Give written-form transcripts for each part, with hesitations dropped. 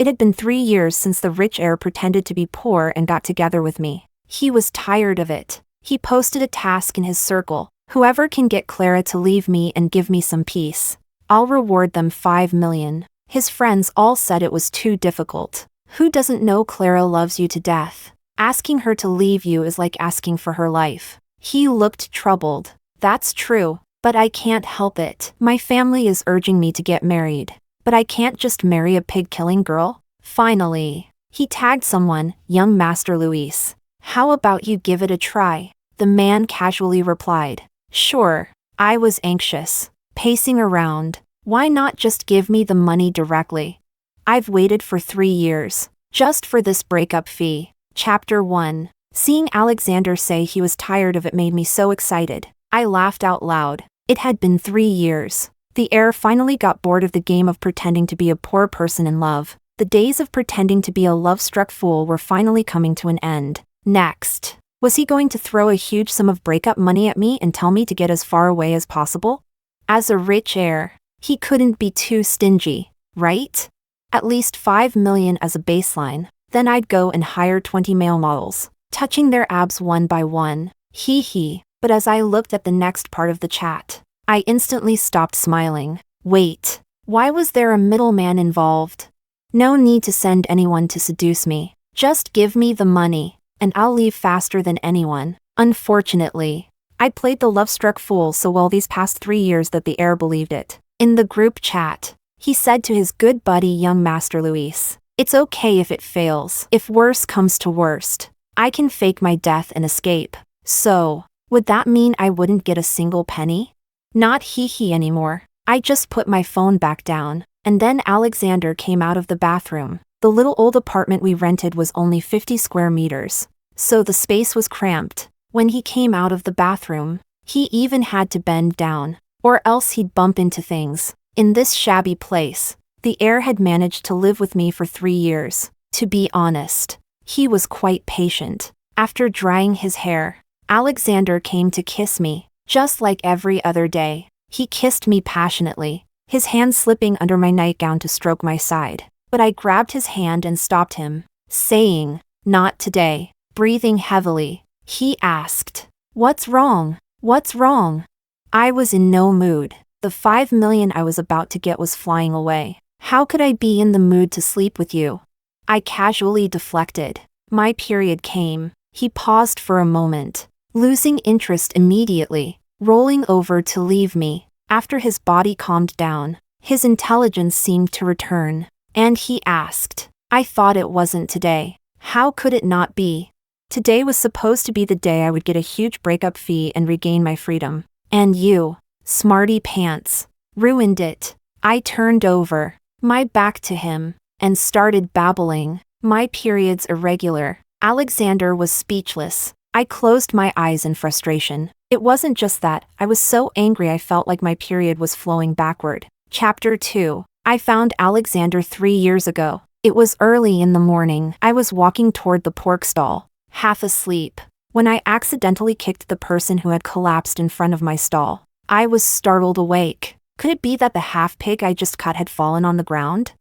It had been 3 years since the rich heir pretended to be poor and got together with me. He was tired of it. He posted a task in his circle. Whoever can get Clara to leave me and give me some peace, I'll reward them 5 million. His friends all said it was too difficult. Who doesn't know Clara loves you to death? Asking her to leave you is like asking for her life. He looked troubled. That's true, but I can't help it. My family is urging me to get married, but I can't just marry a pig-killing girl. Finally, he tagged someone, young Master Luis. How about you give it a try? The man casually replied. Sure. I was anxious, pacing around. Why not just give me the money directly? I've waited for 3 years, just for this breakup fee. Chapter 1. Seeing Alexander say he was tired of it made me so excited. I laughed out loud. It had been 3 years. The heir finally got bored of the game of pretending to be a poor person in love. The days of pretending to be a love-struck fool were finally coming to an end. Next, was he going to throw a huge sum of breakup money at me and tell me to get as far away as possible? As a rich heir, he couldn't be too stingy, right? At least 5 million as a baseline. Then I'd go and hire 20 male models, touching their abs one by one. Hee hee. But as I looked at the next part of the chat, I instantly stopped smiling. Wait, why was there a middleman involved? No need to send anyone to seduce me. Just give me the money, and I'll leave faster than anyone. Unfortunately, I played the love-struck fool so well these past 3 years that the heir believed it. In the group chat, he said to his good buddy young Master Luis, "It's okay if it fails. If worse comes to worst, I can fake my death and escape." So, would that mean I wouldn't get a single penny? Not hee-hee anymore. I just put my phone back down, and then Alexander came out of the bathroom. The little old apartment we rented was only 50 square meters, so the space was cramped. When he came out of the bathroom, he even had to bend down, or else he'd bump into things. In this shabby place, the heir had managed to live with me for 3 years. To be honest, he was quite patient. After drying his hair, Alexander came to kiss me, just like every other day. He kissed me passionately, his hand slipping under my nightgown to stroke my side. But I grabbed his hand and stopped him, saying, "Not today." Breathing heavily, he asked, "What's wrong? What's wrong?" I was in no mood. The 5 million I was about to get was flying away. How could I be in the mood to sleep with you? I casually deflected. My period came. He paused for a moment, losing interest immediately, rolling over to leave me. After his body calmed down, his intelligence seemed to return, and he asked, "I thought it wasn't today. How could it not be? Today was supposed to be the day I would get a huge breakup fee and regain my freedom. And you, smarty pants, ruined it." I turned over, my back to him, and started babbling. My period's irregular. Alexander was speechless. I closed my eyes in frustration. It wasn't just that, I was so angry I felt like my period was flowing backward. Chapter 2. I found Alexander 3 years ago. It was early in the morning. I was walking toward the pork stall, half asleep, when I accidentally kicked the person who had collapsed in front of my stall. I was startled awake. Could it be that the half-pig I just cut had fallen on the ground?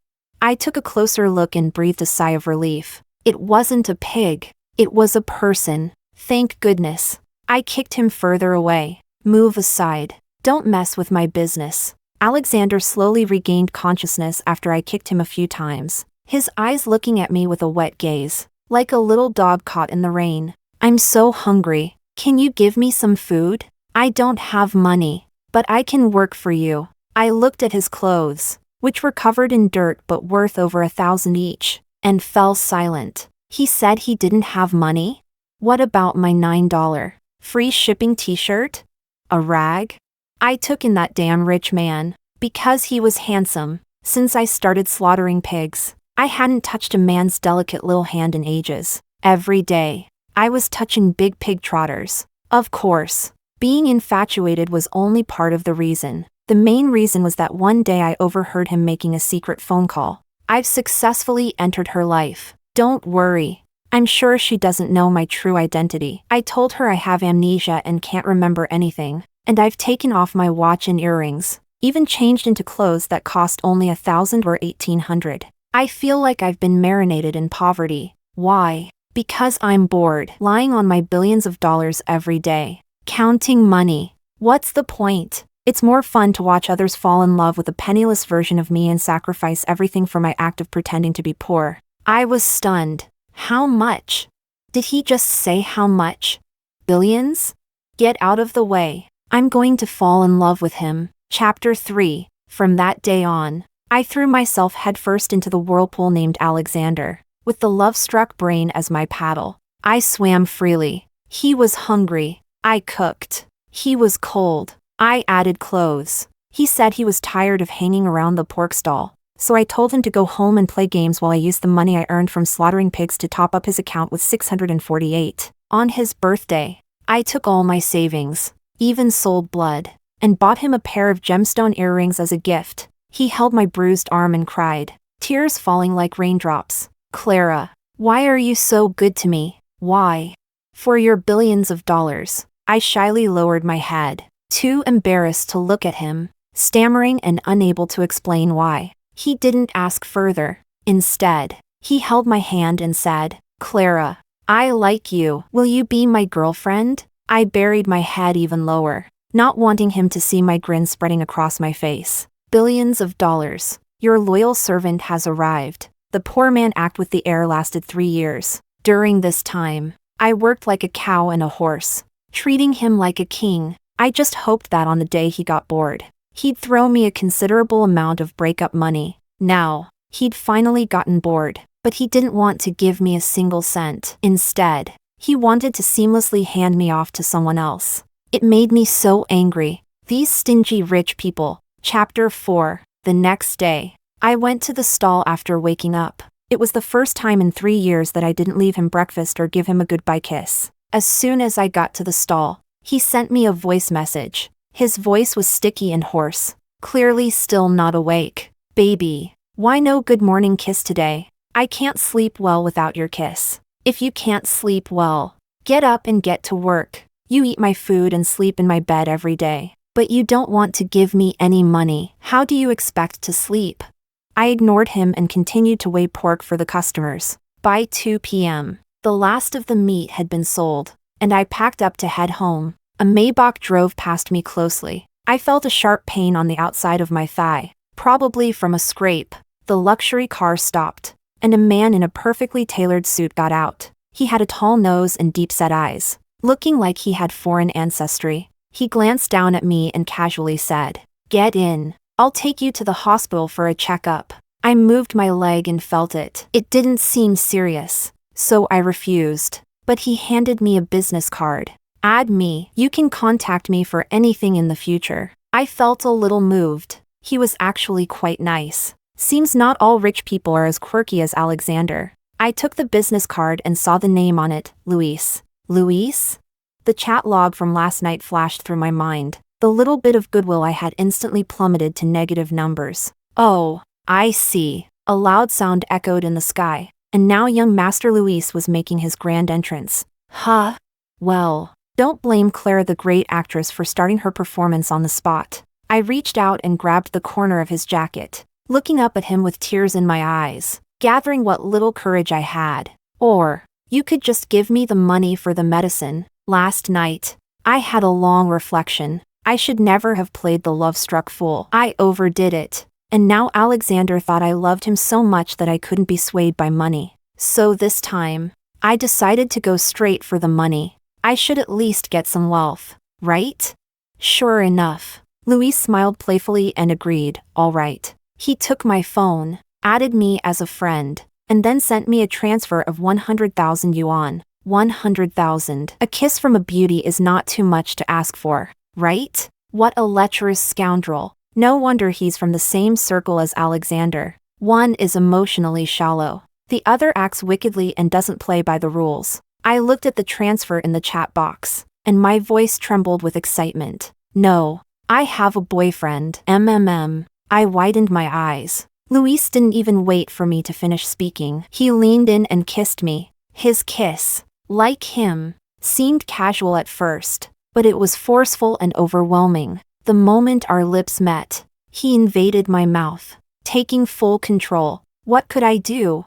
I took a closer look and breathed a sigh of relief. It wasn't a pig. It was a person. Thank goodness. I kicked him further away. "Move aside. Don't mess with my business." Alexander slowly regained consciousness after I kicked him a few times, his eyes looking at me with a wet gaze, like a little dog caught in the rain. "I'm so hungry. Can you give me some food? I don't have money, but I can work for you." I looked at his clothes, which were covered in dirt but worth over 1,000 each, and fell silent. He said he didn't have money? What about my $9 free shipping t-shirt? A rag? I took in that damn rich man, because he was handsome. Since I started slaughtering pigs, I hadn't touched a man's delicate little hand in ages. Every day, I was touching big pig trotters. Of course, being infatuated was only part of the reason. The main reason was that one day I overheard him making a secret phone call. "I've successfully entered her life. Don't worry. I'm sure she doesn't know my true identity." I told her I have amnesia and can't remember anything, and I've taken off my watch and earrings, even changed into clothes that cost only 1,000 or 1,800. I feel like I've been marinated in poverty. Why? Because I'm bored, lying on my billions of dollars every day, counting money. What's the point? It's more fun to watch others fall in love with a penniless version of me and sacrifice everything for my act of pretending to be poor. I was stunned. How much? Did he just say how much? Billions? Get out of the way. I'm going to fall in love with him. Chapter 3. From that day on, I threw myself headfirst into the whirlpool named Alexander. With the love-struck brain as my paddle, I swam freely. He was hungry. I cooked. He was cold. I added clothes. He said he was tired of hanging around the pork stall, so I told him to go home and play games while I used the money I earned from slaughtering pigs to top up his account with 648. On his birthday, I took all my savings, even sold blood, and bought him a pair of gemstone earrings as a gift. He held my bruised arm and cried, tears falling like raindrops. Clara, why are you so good to me? Why? For your billions of dollars. I shyly lowered my head, too embarrassed to look at him, stammering and unable to explain why. He didn't ask further. Instead, he held my hand and said, Clara, I like you. Will you be my girlfriend? I buried my head even lower, not wanting him to see my grin spreading across my face. Billions of dollars. Your loyal servant has arrived. The poor man act with the heir lasted 3 years. During this time, I worked like a cow and a horse, treating him like a king. I just hoped that on the day he got bored, he'd throw me a considerable amount of breakup money. Now, he'd finally gotten bored, but he didn't want to give me a single cent. Instead, he wanted to seamlessly hand me off to someone else. It made me so angry. These stingy rich people. Chapter 4. The next day, I went to the stall after waking up. It was the first time in 3 years that I didn't leave him breakfast or give him a goodbye kiss. As soon as I got to the stall, he sent me a voice message. His voice was sticky and hoarse, clearly still not awake. Baby, why no good morning kiss today? I can't sleep well without your kiss. If you can't sleep well, get up and get to work. You eat my food and sleep in my bed every day, but you don't want to give me any money. How do you expect to sleep? I ignored him and continued to weigh pork for the customers. By 2 p.m., the last of the meat had been sold, and I packed up to head home. A Maybach drove past me closely. I felt a sharp pain on the outside of my thigh, probably from a scrape. The luxury car stopped, and a man in a perfectly tailored suit got out. He had a tall nose and deep-set eyes, looking like he had foreign ancestry. He glanced down at me and casually said, "Get in. I'll take you to the hospital for a checkup." I moved my leg and felt it. It didn't seem serious, so I refused. But he handed me a business card. Add me. You can contact me for anything in the future. I felt a little moved. He was actually quite nice. Seems not all rich people are as quirky as Alexander. I took the business card and saw the name on it, Luis. Luis? The chat log from last night flashed through my mind. The little bit of goodwill I had instantly plummeted to negative numbers. Oh, I see. A loud sound echoed in the sky, and now young Master Luis was making his grand entrance. Huh? Well, don't blame Clara the great actress for starting her performance on the spot. I reached out and grabbed the corner of his jacket, looking up at him with tears in my eyes, gathering what little courage I had. Or, you could just give me the money for the medicine. Last night, I had a long reflection. I should never have played the love-struck fool. I overdid it. And now Alexander thought I loved him so much that I couldn't be swayed by money. So this time, I decided to go straight for the money. I should at least get some wealth, right? Sure enough, Luis smiled playfully and agreed, all right. He took my phone, added me as a friend, and then sent me a transfer of 100,000 yuan. 100,000. A kiss from a beauty is not too much to ask for, right? What a lecherous scoundrel. No wonder he's from the same circle as Alexander. One is emotionally shallow. The other acts wickedly and doesn't play by the rules. I looked at the transfer in the chat box, and my voice trembled with excitement. No, I have a boyfriend. I widened my eyes. Luis didn't even wait for me to finish speaking. He leaned in and kissed me. His kiss, like him, seemed casual at first, but it was forceful and overwhelming. The moment our lips met, he invaded my mouth, taking full control. What could I do?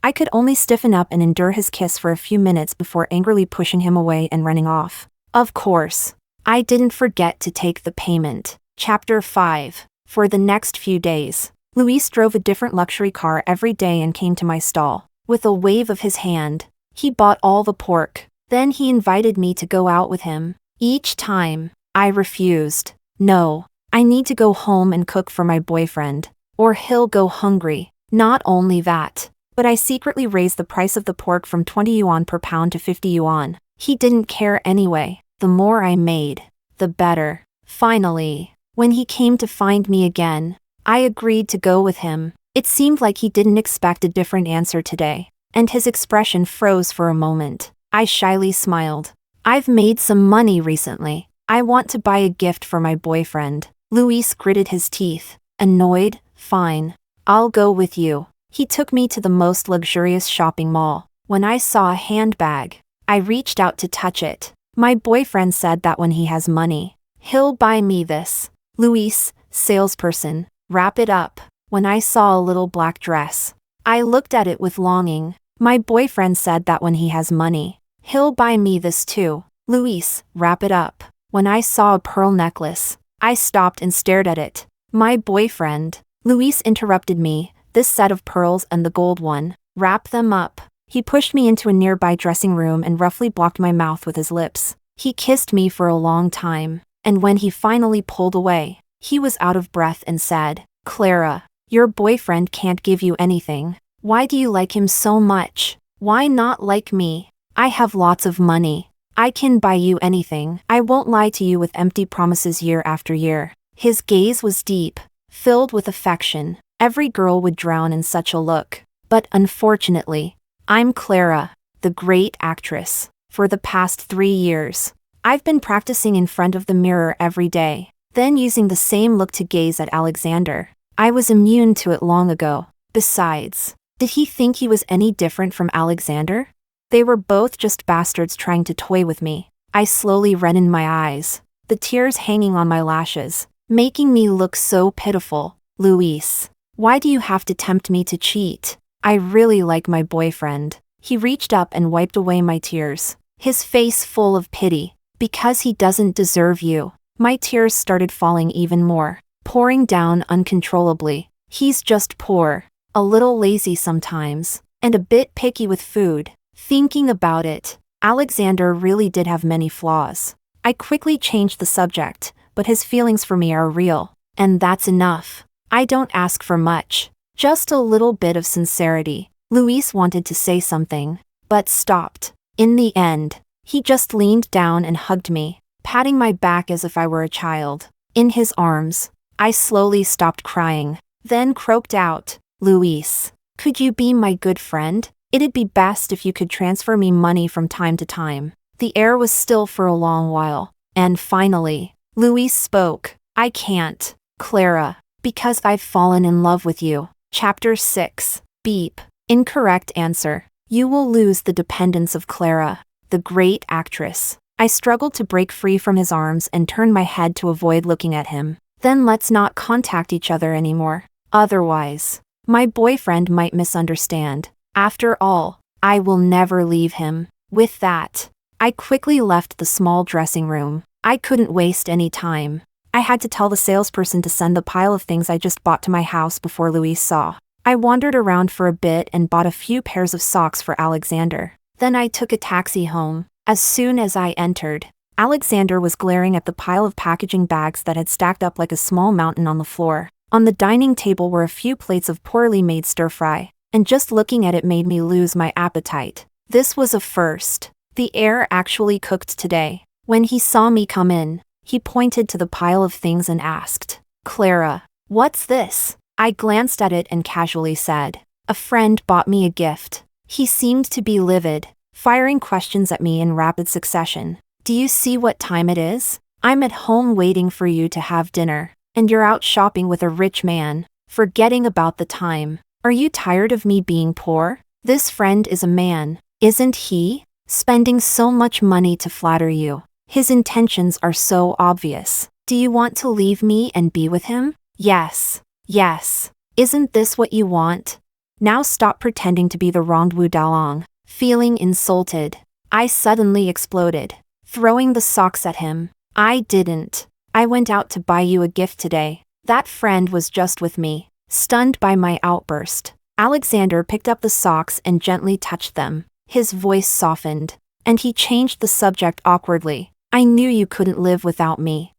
I could only stiffen up and endure his kiss for a few minutes before angrily pushing him away and running off. Of course, I didn't forget to take the payment. Chapter 5. For the next few days, Luis drove a different luxury car every day and came to my stall. With a wave of his hand, he bought all the pork. Then he invited me to go out with him. Each time, I refused. No, I need to go home and cook for my boyfriend, or he'll go hungry. Not only that, but I secretly raised the price of the pork from 20 yuan per pound to 50 yuan. He didn't care anyway. The more I made, the better. Finally, when he came to find me again, I agreed to go with him. It seemed like he didn't expect a different answer today, and his expression froze for a moment. I shyly smiled. I've made some money recently. I want to buy a gift for my boyfriend. Luis gritted his teeth. Annoyed? Fine. I'll go with you. He took me to the most luxurious shopping mall. When I saw a handbag, I reached out to touch it. My boyfriend said that when he has money, he'll buy me this. Luis, salesperson, wrap it up. When I saw a little black dress, I looked at it with longing. My boyfriend said that when he has money, he'll buy me this too. Luis, wrap it up. When I saw a pearl necklace, I stopped and stared at it. My boyfriend. Luis interrupted me. This set of pearls and the gold one. Wrap them up. He pushed me into a nearby dressing room and roughly blocked my mouth with his lips. He kissed me for a long time, and when he finally pulled away, he was out of breath and said, Clara, your boyfriend can't give you anything. Why do you like him so much? Why not like me? I have lots of money. I can buy you anything. I won't lie to you with empty promises year after year. His gaze was deep, filled with affection. Every girl would drown in such a look. But unfortunately, I'm Clara, the great actress. For the past 3 years, I've been practicing in front of the mirror every day, then using the same look to gaze at Alexander. I was immune to it long ago. Besides, did he think he was any different from Alexander? They were both just bastards trying to toy with me. I slowly reddened my eyes, the tears hanging on my lashes, making me look so pitiful. Luis, why do you have to tempt me to cheat? I really like my boyfriend. He reached up and wiped away my tears, his face full of pity. Because he doesn't deserve you. My tears started falling even more, pouring down uncontrollably. He's just poor, a little lazy sometimes, and a bit picky with food. Thinking about it, Alexander really did have many flaws. I quickly changed the subject, but his feelings for me are real, and that's enough. I don't ask for much. Just a little bit of sincerity. Luis wanted to say something, but stopped. In the end, he just leaned down and hugged me, patting my back as if I were a child. In his arms, I slowly stopped crying, then croaked out, Luis, could you be my good friend? It'd be best if you could transfer me money from time to time. The air was still for a long while, and finally, Luis spoke. I can't, Clara, because I've fallen in love with you. Chapter 6. Beep. Incorrect answer. You will lose the dependence of Clara, the great actress. I struggled to break free from his arms and turned my head to avoid looking at him. Then let's not contact each other anymore. Otherwise, my boyfriend might misunderstand. After all, I will never leave him. With that, I quickly left the small dressing room. I couldn't waste any time. I had to tell the salesperson to send the pile of things I just bought to my house before Luis saw. I wandered around for a bit and bought a few pairs of socks for Alexander. Then I took a taxi home. As soon as I entered, Alexander was glaring at the pile of packaging bags that had stacked up like a small mountain on the floor. On the dining table were a few plates of poorly made stir-fry, and just looking at it made me lose my appetite. This was a first. The heir actually cooked today. When he saw me come in, he pointed to the pile of things and asked, Clara, what's this? I glanced at it and casually said, a friend bought me a gift. He seemed to be livid, firing questions at me in rapid succession. Do you see what time it is? I'm at home waiting for you to have dinner, and you're out shopping with a rich man, forgetting about the time. Are you tired of me being poor? This friend is a man, isn't he? Spending so much money to flatter you. His intentions are so obvious. Do you want to leave me and be with him? Yes. Yes. Isn't this what you want? Now stop pretending to be the wronged Wu Dalong. Feeling insulted, I suddenly exploded, throwing the socks at him. I didn't. I went out to buy you a gift today. That friend was just with me. Stunned by my outburst, Alexander picked up the socks and gently touched them. His voice softened, and he changed the subject awkwardly. I knew you couldn't live without me.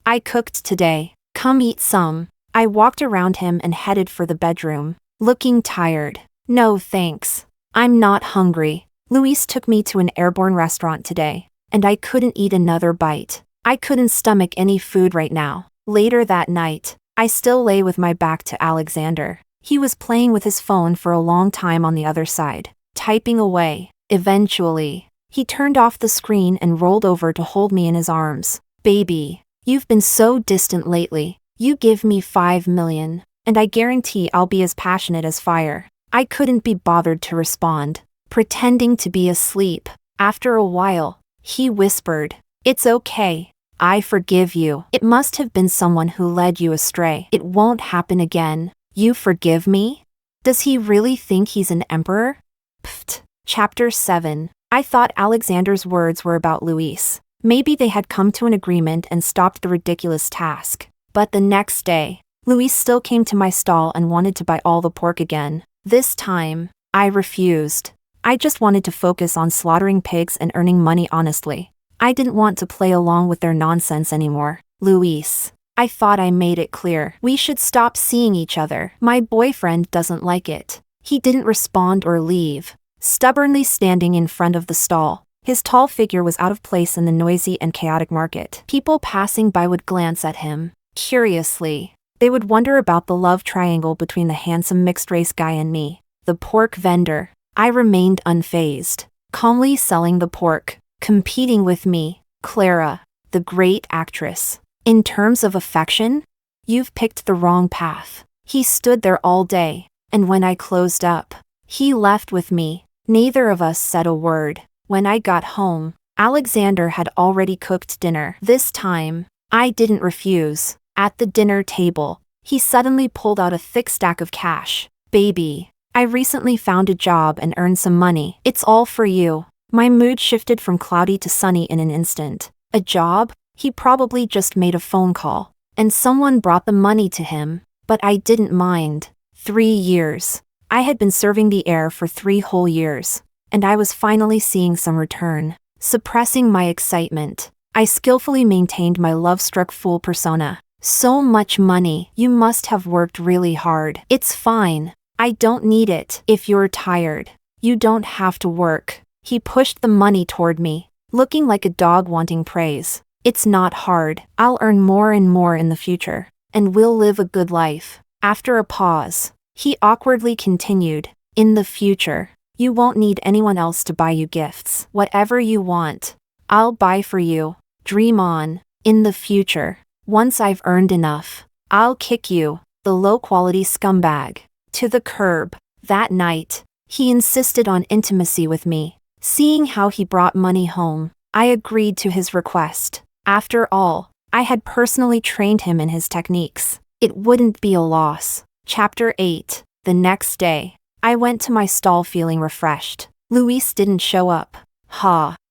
I cooked today. Come eat some. I walked around him and headed for the bedroom, looking tired. No thanks. I'm not hungry. Luis took me to an airborne restaurant today, and I couldn't eat another bite. I couldn't stomach any food right now. Later that night, I still lay with my back to Alexander. He was playing with his phone for a long time on the other side, typing away. Eventually, he turned off the screen and rolled over to hold me in his arms. Baby, you've been so distant lately. You give me 5 million, and I guarantee I'll be as passionate as fire. I couldn't be bothered to respond, pretending to be asleep. After a while, he whispered, "It's okay. I forgive you. It must have been someone who led you astray. It won't happen again. You forgive me?" Does he really think he's an emperor? Pfft. Chapter 7. I thought Alexander's words were about Luis. Maybe they had come to an agreement and stopped the ridiculous task. But the next day, Luis still came to my stall and wanted to buy all the pork again. This time, I refused. I just wanted to focus on slaughtering pigs and earning money honestly. I didn't want to play along with their nonsense anymore. Luis, I thought I made it clear. We should stop seeing each other. My boyfriend doesn't like it. He didn't respond or leave, stubbornly standing in front of the stall. His tall figure was out of place in the noisy and chaotic market. People passing by would glance at him. Curiously, they would wonder about the love triangle between the handsome mixed-race guy and me, the pork vendor. I remained unfazed, calmly selling the pork, competing with me, Clara, the great actress. In terms of affection, you've picked the wrong path. He stood there all day, and when I closed up, he left with me. Neither of us said a word. When I got home, Alexander had already cooked dinner. This time, I didn't refuse. At the dinner table, he suddenly pulled out a thick stack of cash. Baby, I recently found a job and earned some money. It's all for you. My mood shifted from cloudy to sunny in an instant. A job? He probably just made a phone call, and someone brought the money to him. But I didn't mind. 3 years. I had been serving the heir for 3 whole years, and I was finally seeing some return. Suppressing my excitement, I skillfully maintained my love-struck fool persona. So much money. You must have worked really hard. It's fine. I don't need it. If you're tired, you don't have to work. He pushed the money toward me, looking like a dog wanting praise. It's not hard. I'll earn more and more in the future, and we'll live a good life. After a pause, he awkwardly continued, in the future, you won't need anyone else to buy you gifts. Whatever you want, I'll buy for you. Dream on. In the future, once I've earned enough, I'll kick you, the low-quality scumbag, to the curb. That night, he insisted on intimacy with me. Seeing how he brought money home, I agreed to his request. After all, I had personally trained him in his techniques. It wouldn't be a loss. Chapter 8. The next day, I went to my stall feeling refreshed. Luis didn't show up.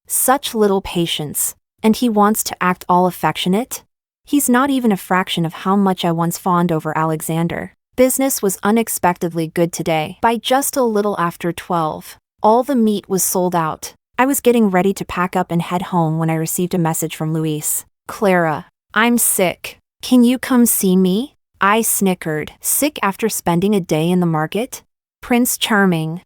Such little patience. And he wants to act all affectionate? He's not even a fraction of how much I once fawned over Alexander. Business was unexpectedly good today. By just a little after 12, all the meat was sold out. I was getting ready to pack up and head home when I received a message from Luis. Clara, I'm sick. Can you come see me? I snickered. Sick after spending a day in the market? Prince Charming.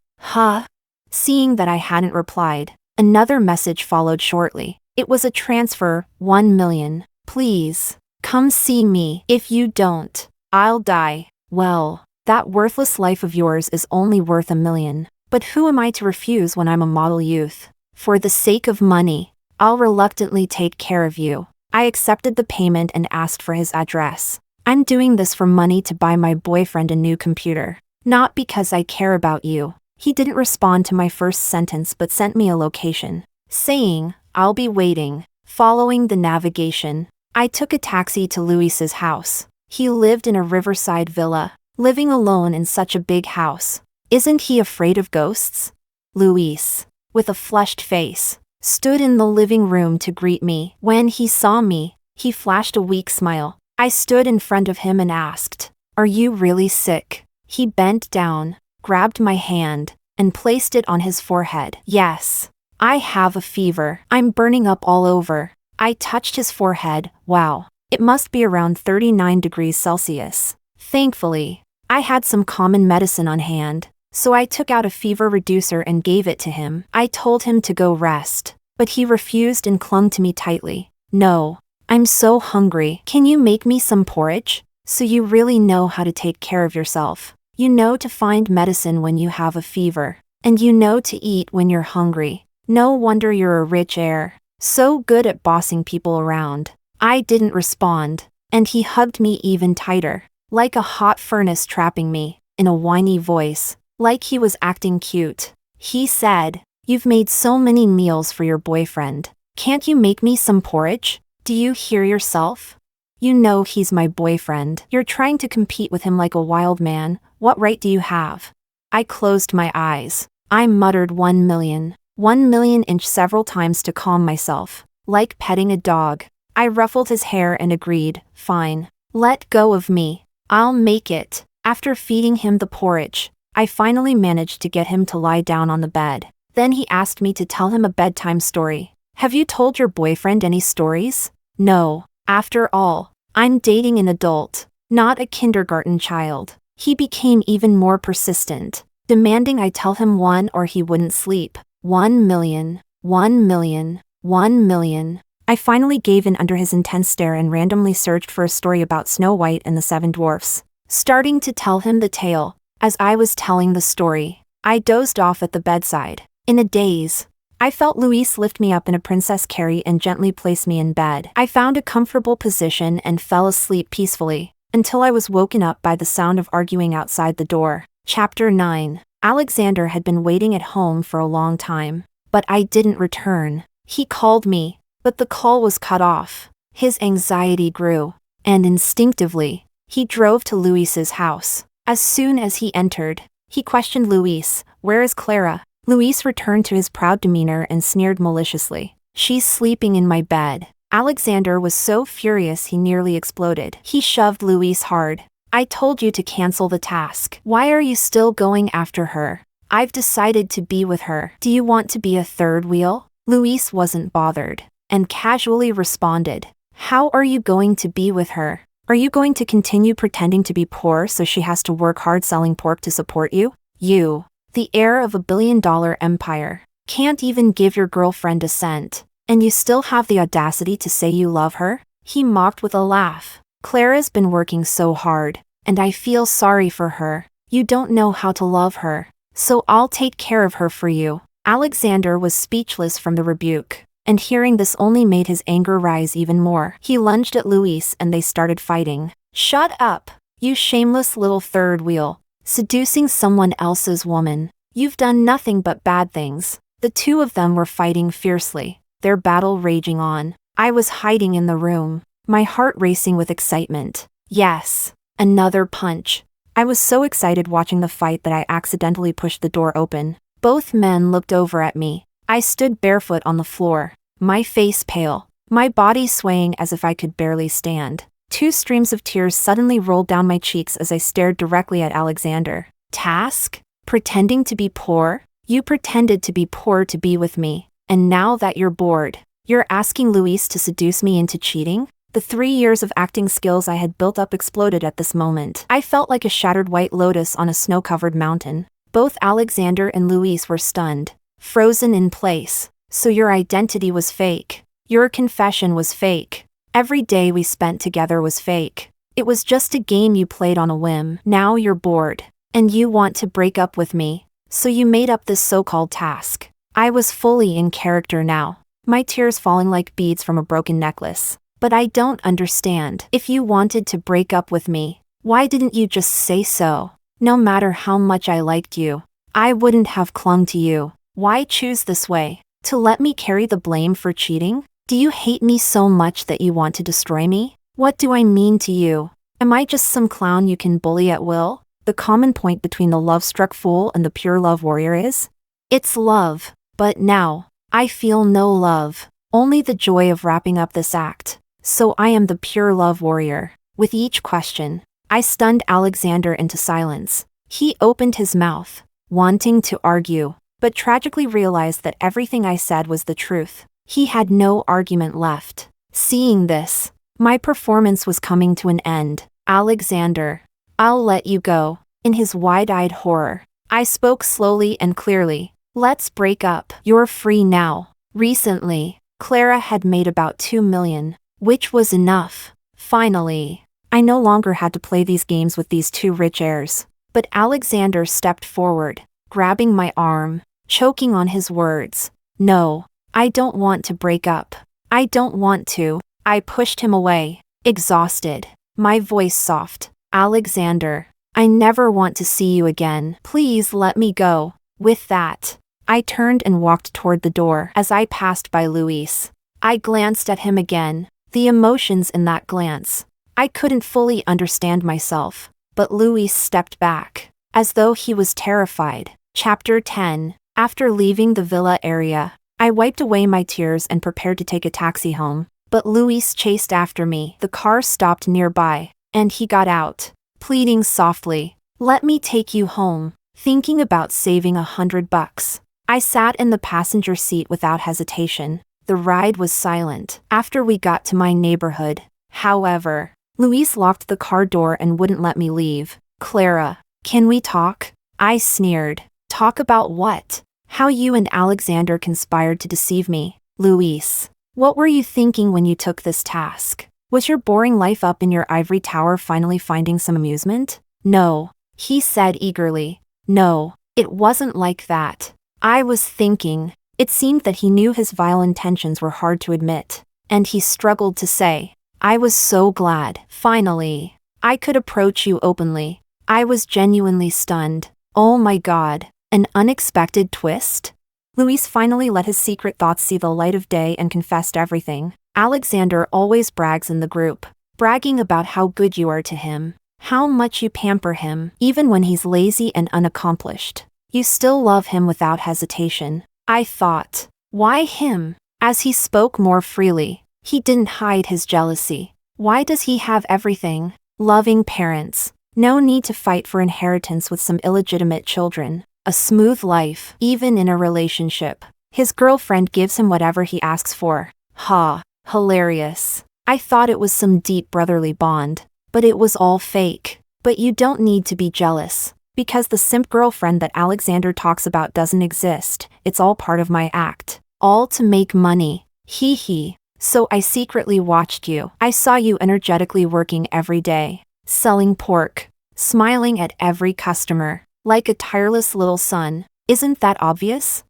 Seeing that I hadn't replied, another message followed shortly. It was a transfer, 1 million. Please, come see me. If you don't, I'll die. Well, that worthless life of yours is only worth 1 million. But who am I to refuse when I'm a model youth? For the sake of money, I'll reluctantly take care of you. I accepted the payment and asked for his address. I'm doing this for money to buy my boyfriend a new computer, not because I care about you. He didn't respond to my first sentence but sent me a location, saying, I'll be waiting. Following the navigation, I took a taxi to Luis's house. He lived in a riverside villa, living alone in such a big house. Isn't he afraid of ghosts? Luis, with a flushed face, stood in the living room to greet me. When he saw me, he flashed a weak smile. I stood in front of him and asked, "Are you really sick?" He bent down, grabbed my hand, and placed it on his forehead. "Yes. I have a fever. I'm burning up all over." I touched his forehead. Wow. It must be around 39 degrees Celsius. Thankfully, I had some common medicine on hand, so I took out a fever reducer and gave it to him. I told him to go rest, but he refused and clung to me tightly. "No. I'm so hungry. Can you make me some porridge? So you really know how to take care of yourself. You know to find medicine when you have a fever, and you know to eat when you're hungry. No wonder you're a rich heir. So good at bossing people around." I didn't respond, and he hugged me even tighter, like a hot furnace trapping me, in a whiny voice, like he was acting cute. He said, "You've made so many meals for your boyfriend. Can't you make me some porridge? Do you hear yourself? You know he's my boyfriend. You're trying to compete with him like a wild man. What right do you have?" I closed my eyes. I muttered 1 million. 1 million inch several times to calm myself, like petting a dog. I ruffled his hair and agreed, "Fine. Let go of me. I'll make it." After feeding him the porridge, I finally managed to get him to lie down on the bed. Then he asked me to tell him a bedtime story. "Have you told your boyfriend any stories?" "No. After all, I'm dating an adult, not a kindergarten child." He became even more persistent, demanding I tell him one or he wouldn't sleep. 1 million. 1 million. 1 million. I finally gave in under his intense stare and randomly searched for a story about Snow White and the Seven Dwarfs. Starting to tell him the tale, as I was telling the story, I dozed off at the bedside. In a daze, I felt Luis lift me up in a princess carry and gently place me in bed. I found a comfortable position and fell asleep peacefully, until I was woken up by the sound of arguing outside the door. Chapter 9. Alexander had been waiting at home for a long time, but I didn't return. He called me, but the call was cut off. His anxiety grew, and instinctively, he drove to Luis's house. As soon as he entered, he questioned Luis, "Where is Clara?" Luis returned to his proud demeanor and sneered maliciously, "She's sleeping in my bed." Alexander was so furious he nearly exploded. He shoved Luis hard. "I told you to cancel the task. Why are you still going after her? I've decided to be with her. Do you want to be a third wheel?" Luis wasn't bothered, and casually responded, "How are you going to be with her? Are you going to continue pretending to be poor so she has to work hard selling pork to support you? You, the heir of a billion-dollar empire, can't even give your girlfriend a cent, and you still have the audacity to say you love her?" He mocked with a laugh. "Clara's been working so hard, and I feel sorry for her. You don't know how to love her, so I'll take care of her for you." Alexander was speechless from the rebuke, and hearing this only made his anger rise even more. He lunged at Luis and they started fighting. "Shut up, you shameless little third wheel, seducing someone else's woman. You've done nothing but bad things." The two of them were fighting fiercely, their battle raging on. I was hiding in the room, my heart racing with excitement. Yes, another punch. I was so excited watching the fight that I accidentally pushed the door open. Both men looked over at me. I stood barefoot on the floor, my face pale, my body swaying as if I could barely stand. 2 streams of tears suddenly rolled down my cheeks as I stared directly at Alexander. "Task? Pretending to be poor? You pretended to be poor to be with me, and now that you're bored, you're asking Luis to seduce me into cheating?" The 3 years of acting skills I had built up exploded at this moment. I felt like a shattered white lotus on a snow-covered mountain. Both Alexander and Luis were stunned, frozen in place. "So your identity was fake. Your confession was fake. Every day we spent together was fake. It was just a game you played on a whim. Now you're bored, and you want to break up with me, so you made up this so-called task." I was fully in character now, my tears falling like beads from a broken necklace. "But I don't understand. If you wanted to break up with me, why didn't you just say so? No matter how much I liked you, I wouldn't have clung to you. Why choose this way? To let me carry the blame for cheating? Do you hate me so much that you want to destroy me? What do I mean to you? Am I just some clown you can bully at will?" the common point between the love-struck fool and the pure love warrior is? It's love. But now, I feel no love, only the joy of wrapping up this act. So I am the pure love warrior. With each question, I stunned Alexander into silence. He opened his mouth, wanting to argue, but tragically realized that everything I said was the truth. He had no argument left. Seeing this, my performance was coming to an end. Alexander, I'll let you go. In his wide-eyed horror, I spoke slowly and clearly. Let's break up. You're free now. Recently, Clara had made about 2 million, which was enough. Finally, I no longer had to play these games with these two rich heirs. But Alexander stepped forward, grabbing my arm, choking on his words. No, I don't want to break up. I don't want to. I pushed him away, exhausted, my voice soft. Alexander, I never want to see you again. Please let me go. With that, I turned and walked toward the door. As I passed by Luis, I glanced at him again. The emotions in that glance. I couldn't fully understand myself, but Luis stepped back, as though he was terrified. Chapter 10. After leaving the villa area, I wiped away my tears and prepared to take a taxi home, but Luis chased after me. The car stopped nearby, and he got out, pleading softly, "Let me take you home." Thinking about saving $100. I sat in the passenger seat without hesitation. The ride was silent. After we got to my neighborhood, however, Luis locked the car door and wouldn't let me leave. "Clara, can we talk?" I sneered. "Talk about what?" "How you and Alexander conspired to deceive me." "Luis, what were you thinking when you took this task? Was your boring life up in your ivory tower finally finding some amusement?" "No," he said eagerly. "No, it wasn't like that. I was thinking." It seemed that he knew his vile intentions were hard to admit, and he struggled to say, "I was so glad, finally, I could approach you openly." I was genuinely stunned. Oh my God, an unexpected twist? Luis finally let his secret thoughts see the light of day and confessed everything. "Alexander always brags in the group, bragging about how good you are to him, how much you pamper him, even when he's lazy and unaccomplished. You still love him without hesitation." I thought, why him? As he spoke more freely, he didn't hide his jealousy. Why does he have everything? Loving parents, no need to fight for inheritance with some illegitimate children, a smooth life, even in a relationship. His girlfriend gives him whatever he asks for. Ha, hilarious. I thought it was some deep brotherly bond, but it was all fake. But you don't need to be jealous, because the simp girlfriend that Alexander talks about doesn't exist. It's all part of my act. All to make money. Hee hee. So I secretly watched you. I saw you energetically working every day, selling pork, smiling at every customer, like a tireless little son. Isn't that obvious?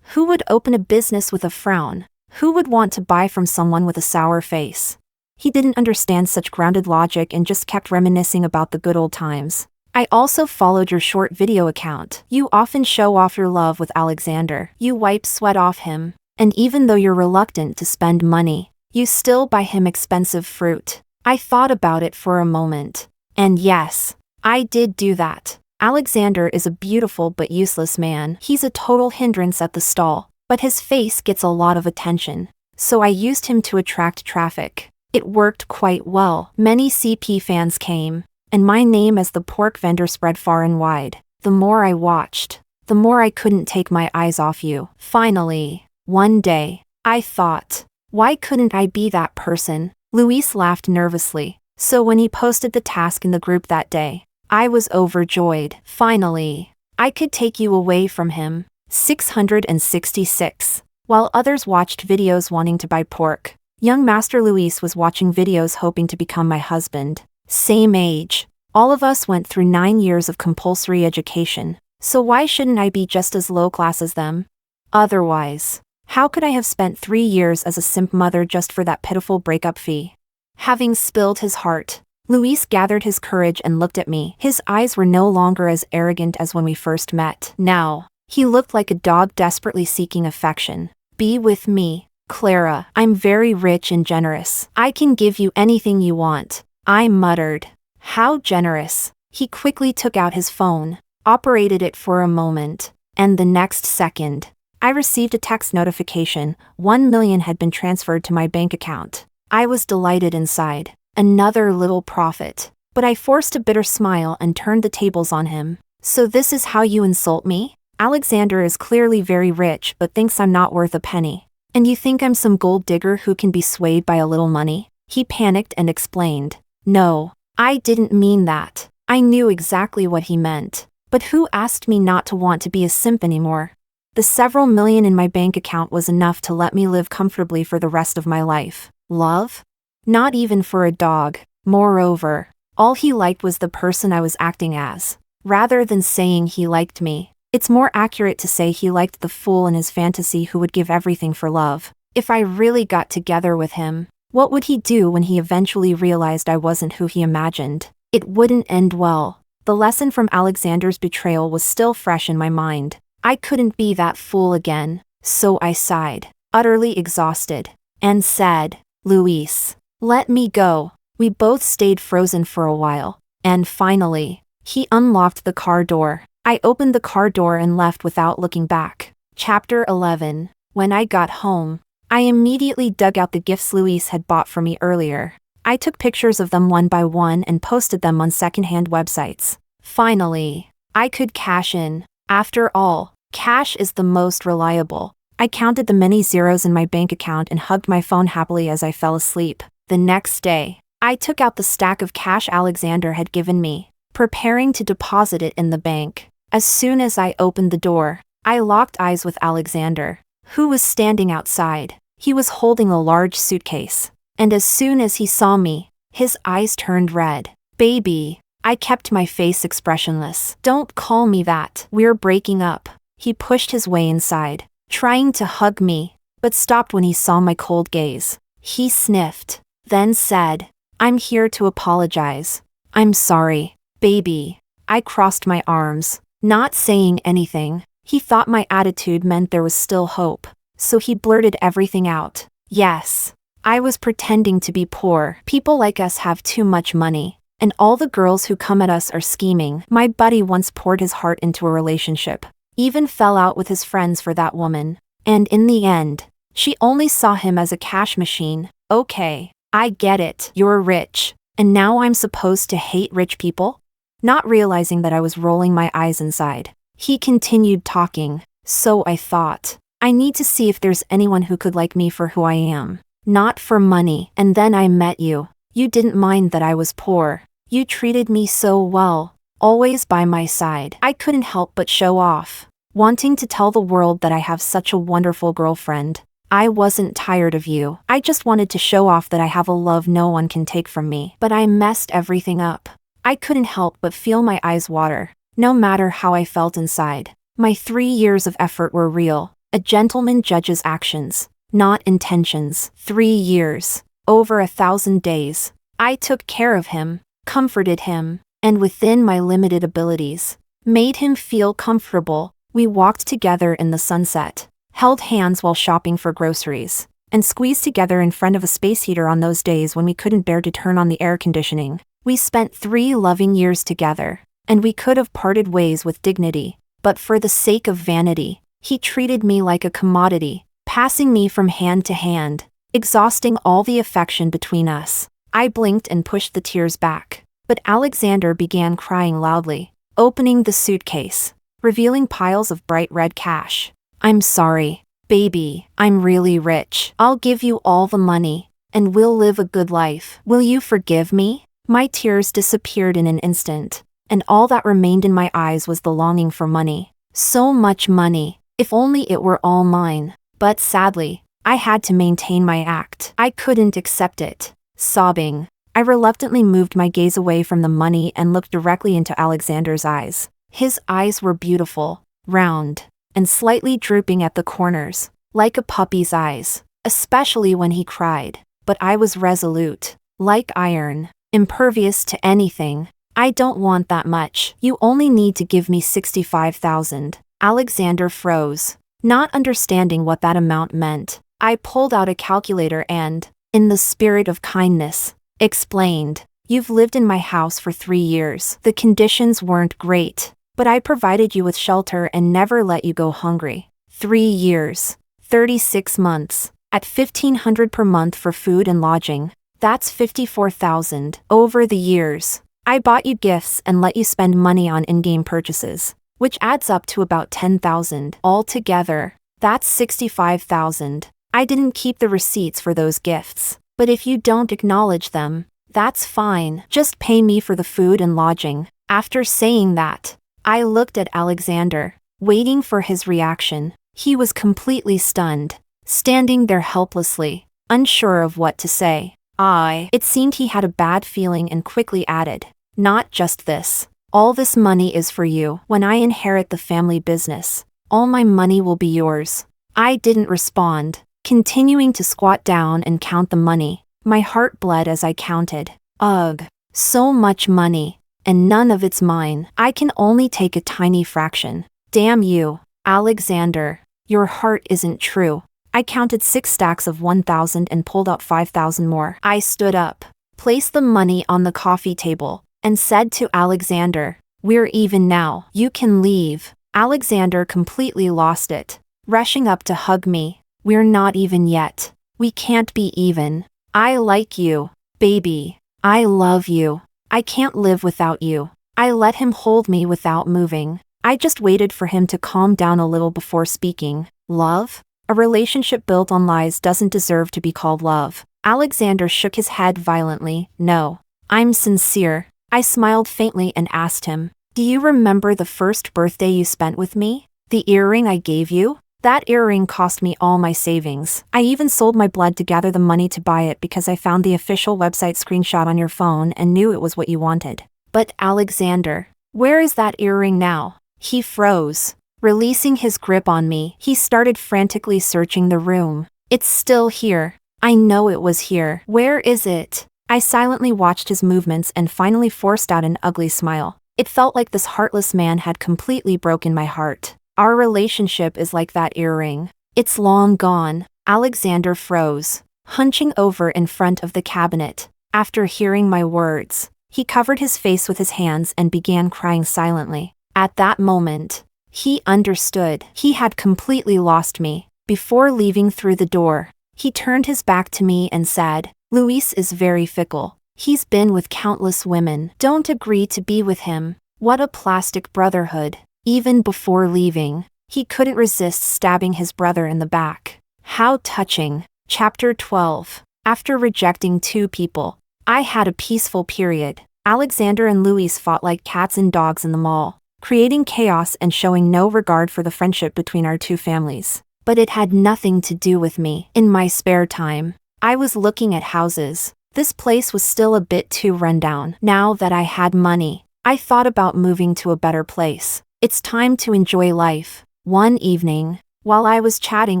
Who would open a business with a frown? Who would want to buy from someone with a sour face? He didn't understand such grounded logic and just kept reminiscing about the good old times. I also followed your short video account. You often show off your love with Alexander. You wipe sweat off him. And even though you're reluctant to spend money, you still buy him expensive fruit. I thought about it for a moment. And yes, I did do that. Alexander is a beautiful but useless man. He's a total hindrance at the stall, but his face gets a lot of attention. So I used him to attract traffic. It worked quite well. Many CP fans came, and my name as the pork vendor spread far and wide. The more I watched, the more I couldn't take my eyes off you. Finally, one day, I thought, why couldn't I be that person? Luis laughed nervously. So when he posted the task in the group that day, I was overjoyed. Finally, I could take you away from him. 666. While others watched videos wanting to buy pork, young Master Luis was watching videos hoping to become my husband. Same age. All of us went through 9 years of compulsory education, so why shouldn't I be just as low class as them? Otherwise, how could I have spent 3 years as a simp mother just for that pitiful breakup fee? Having spilled his heart, Luis gathered his courage and looked at me. His eyes were no longer as arrogant as when we first met. Now, he looked like a dog desperately seeking affection. Be with me, Clara. I'm very rich and generous. I can give you anything you want. I muttered. How generous? He quickly took out his phone, operated it for a moment, and the next second, I received a text notification. 1 million had been transferred to my bank account. I was delighted inside. Another little profit. But I forced a bitter smile and turned the tables on him. So this is how you insult me? Alexander is clearly very rich but thinks I'm not worth a penny. And you think I'm some gold digger who can be swayed by a little money? He panicked and explained. No, I didn't mean that. I knew exactly what he meant. But who asked me not to want to be a simp anymore? The several million in my bank account was enough to let me live comfortably for the rest of my life. Love? Not even for a dog. Moreover, all he liked was the person I was acting as. Rather than saying he liked me, it's more accurate to say he liked the fool in his fantasy who would give everything for love. If I really got together with him, what would he do when he eventually realized I wasn't who he imagined? It wouldn't end well. The lesson from Alexander's betrayal was still fresh in my mind. I couldn't be that fool again, so I sighed, utterly exhausted, and said, Luis, let me go. We both stayed frozen for a while, and finally, he unlocked the car door. I opened the car door and left without looking back. Chapter 11. When I got home, I immediately dug out the gifts Luis had bought for me earlier. I took pictures of them one by one and posted them on secondhand websites. Finally, I could cash in. After all, cash is the most reliable. I counted the many zeros in my bank account and hugged my phone happily as I fell asleep. The next day, I took out the stack of cash Alexander had given me, preparing to deposit it in the bank. As soon as I opened the door, I locked eyes with Alexander, who was standing outside. He was holding a large suitcase, and as soon as he saw me, his eyes turned red. Baby, I kept my face expressionless. Don't call me that. We're breaking up. He pushed his way inside, trying to hug me, but stopped when he saw my cold gaze. He sniffed, then said, I'm here to apologize. I'm sorry, baby. I crossed my arms, not saying anything. He thought my attitude meant there was still hope, so he blurted everything out. Yes, I was pretending to be poor. People like us have too much money, and all the girls who come at us are scheming. My buddy once poured his heart into a relationship, even fell out with his friends for that woman, and in the end, she only saw him as a cash machine. Okay, I get it. You're rich, and now I'm supposed to hate rich people? Not realizing that I was rolling my eyes inside, he continued talking. So I thought, I need to see if there's anyone who could like me for who I am, not for money. And then I met you. You didn't mind that I was poor. You treated me so well, always by my side. I couldn't help but show off, wanting to tell the world that I have such a wonderful girlfriend. I wasn't tired of you. I just wanted to show off that I have a love no one can take from me. But I messed everything up. I couldn't help but feel my eyes water, no matter how I felt inside. My 3 years of effort were real. A gentleman judges actions, not intentions. 3 years, over 1,000 days. I took care of him, comforted him, and within my limited abilities, made him feel comfortable. We walked together in the sunset, held hands while shopping for groceries, and squeezed together in front of a space heater on those days when we couldn't bear to turn on the air conditioning. We spent 3 loving years together, and we could have parted ways with dignity, but for the sake of vanity, he treated me like a commodity, passing me from hand to hand, exhausting all the affection between us. I blinked and pushed the tears back, but Alexander began crying loudly, opening the suitcase, revealing piles of bright red cash. I'm sorry, baby, I'm really rich. I'll give you all the money, and we'll live a good life. Will you forgive me? My tears disappeared in an instant, and all that remained in my eyes was the longing for money. So much money, if only it were all mine. But sadly, I had to maintain my act. I couldn't accept it. Sobbing, I reluctantly moved my gaze away from the money and looked directly into Alexander's eyes. His eyes were beautiful, round, and slightly drooping at the corners, like a puppy's eyes, especially when he cried. But I was resolute, like iron, impervious to anything. I don't want that much. You only need to give me 65,000. Alexander froze, not understanding what that amount meant. I pulled out a calculator and, in the spirit of kindness, explained, You've lived in my house for 3 years. The conditions weren't great, but I provided you with shelter and never let you go hungry. 3 years. 36 months. At $1,500 per month for food and lodging. That's $54,000. Over the years, I bought you gifts and let you spend money on in-game purchases, which adds up to about $10,000. Altogether, that's $65,000. I didn't keep the receipts for those gifts, but if you don't acknowledge them, that's fine. Just pay me for the food and lodging. After saying that, I looked at Alexander, waiting for his reaction. He was completely stunned, standing there helplessly, unsure of what to say. It seemed he had a bad feeling and quickly added, "Not just this. All this money is for you. When I inherit the family business, all my money will be yours." I didn't respond, continuing to squat down and count the money. My heart bled as I counted. Ugh, so much money, and none of it's mine. I can only take a tiny fraction. Damn you, Alexander, your heart isn't true. I counted 6 stacks of 1,000 and pulled out 5,000 more. I stood up, placed the money on the coffee table, and said to Alexander, "We're even now. You can leave." Alexander completely lost it, rushing up to hug me. "We're not even yet. We can't be even. I like you, baby. I love you. I can't live without you." I let him hold me without moving. I just waited for him to calm down a little before speaking. "Love? A relationship built on lies doesn't deserve to be called love." Alexander shook his head violently. "No. I'm sincere." I smiled faintly and asked him, "Do you remember the first birthday you spent with me? The earring I gave you? That earring cost me all my savings. I even sold my blood to gather the money to buy it because I found the official website screenshot on your phone and knew it was what you wanted." "But Alexander, where is that earring now?" He froze. Releasing his grip on me, he started frantically searching the room. "It's still here. I know it was here. Where is it?" I silently watched his movements and finally forced out an ugly smile. It felt like this heartless man had completely broken my heart. Our relationship is like that earring. It's long gone. Alexander froze, hunching over in front of the cabinet. After hearing my words, he covered his face with his hands and began crying silently. At that moment, he understood. He had completely lost me. Before leaving through the door, he turned his back to me and said, "Luis is very fickle. He's been with countless women. Don't agree to be with him. What a plastic brotherhood." Even before leaving, he couldn't resist stabbing his brother in the back. How touching. Chapter 12. After rejecting 2 people, I had a peaceful period. Alexander and Luis fought like cats and dogs in the mall, creating chaos and showing no regard for the friendship between our 2 families. But it had nothing to do with me. In my spare time, I was looking at houses. This place was still a bit too rundown. Now that I had money, I thought about moving to a better place. It's time to enjoy life. One evening, while I was chatting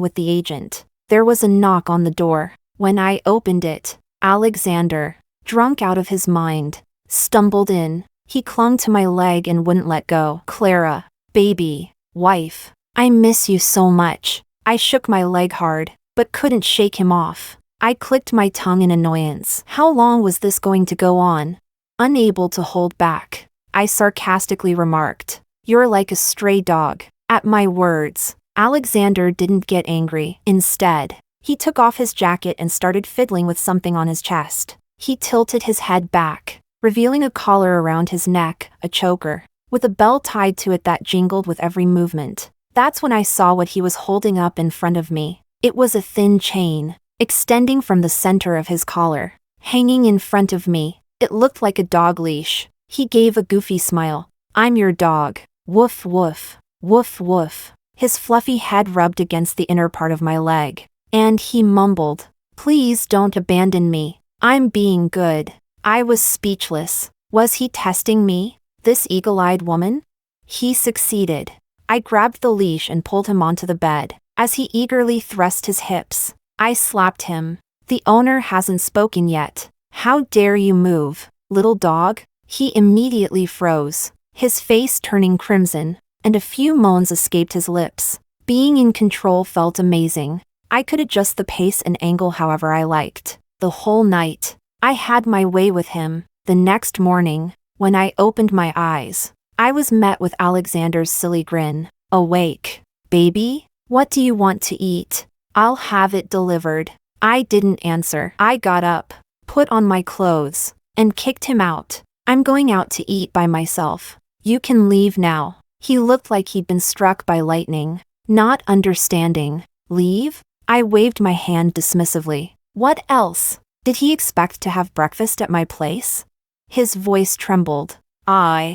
with the agent, there was a knock on the door. When I opened it, Alexander, drunk out of his mind, stumbled in. He clung to my leg and wouldn't let go. "Clara, baby, wife, I miss you so much." I shook my leg hard, but couldn't shake him off. I clicked my tongue in annoyance. How long was this going to go on? Unable to hold back, I sarcastically remarked, "You're like a stray dog." At my words, Alexander didn't get angry. Instead, he took off his jacket and started fiddling with something on his chest. He tilted his head back, revealing a collar around his neck, a choker, with a bell tied to it that jingled with every movement. That's when I saw what he was holding up in front of me. It was a thin chain, extending from the center of his collar. Hanging in front of me, it looked like a dog leash. He gave a goofy smile. "I'm your dog. Woof woof, woof woof." His fluffy head rubbed against the inner part of my leg, and he mumbled, "Please don't abandon me. I'm being good." I was speechless. Was he testing me, this eagle-eyed woman? He succeeded. I grabbed the leash and pulled him onto the bed. As he eagerly thrust his hips, I slapped him. "The owner hasn't spoken yet. How dare you move, little dog?" He immediately froze, his face turning crimson, and a few moans escaped his lips. Being in control felt amazing. I could adjust the pace and angle however I liked. The whole night, I had my way with him. The next morning, when I opened my eyes, I was met with Alexander's silly grin. Awake. Baby? What do you want to eat? I'll have it delivered. I didn't answer. I got up, put on my clothes, and kicked him out. I'm going out to eat by myself. You can leave now. He looked like he'd been struck by lightning, not understanding. Leave? I waved my hand dismissively. What else? Did he expect to have breakfast at my place? His voice trembled.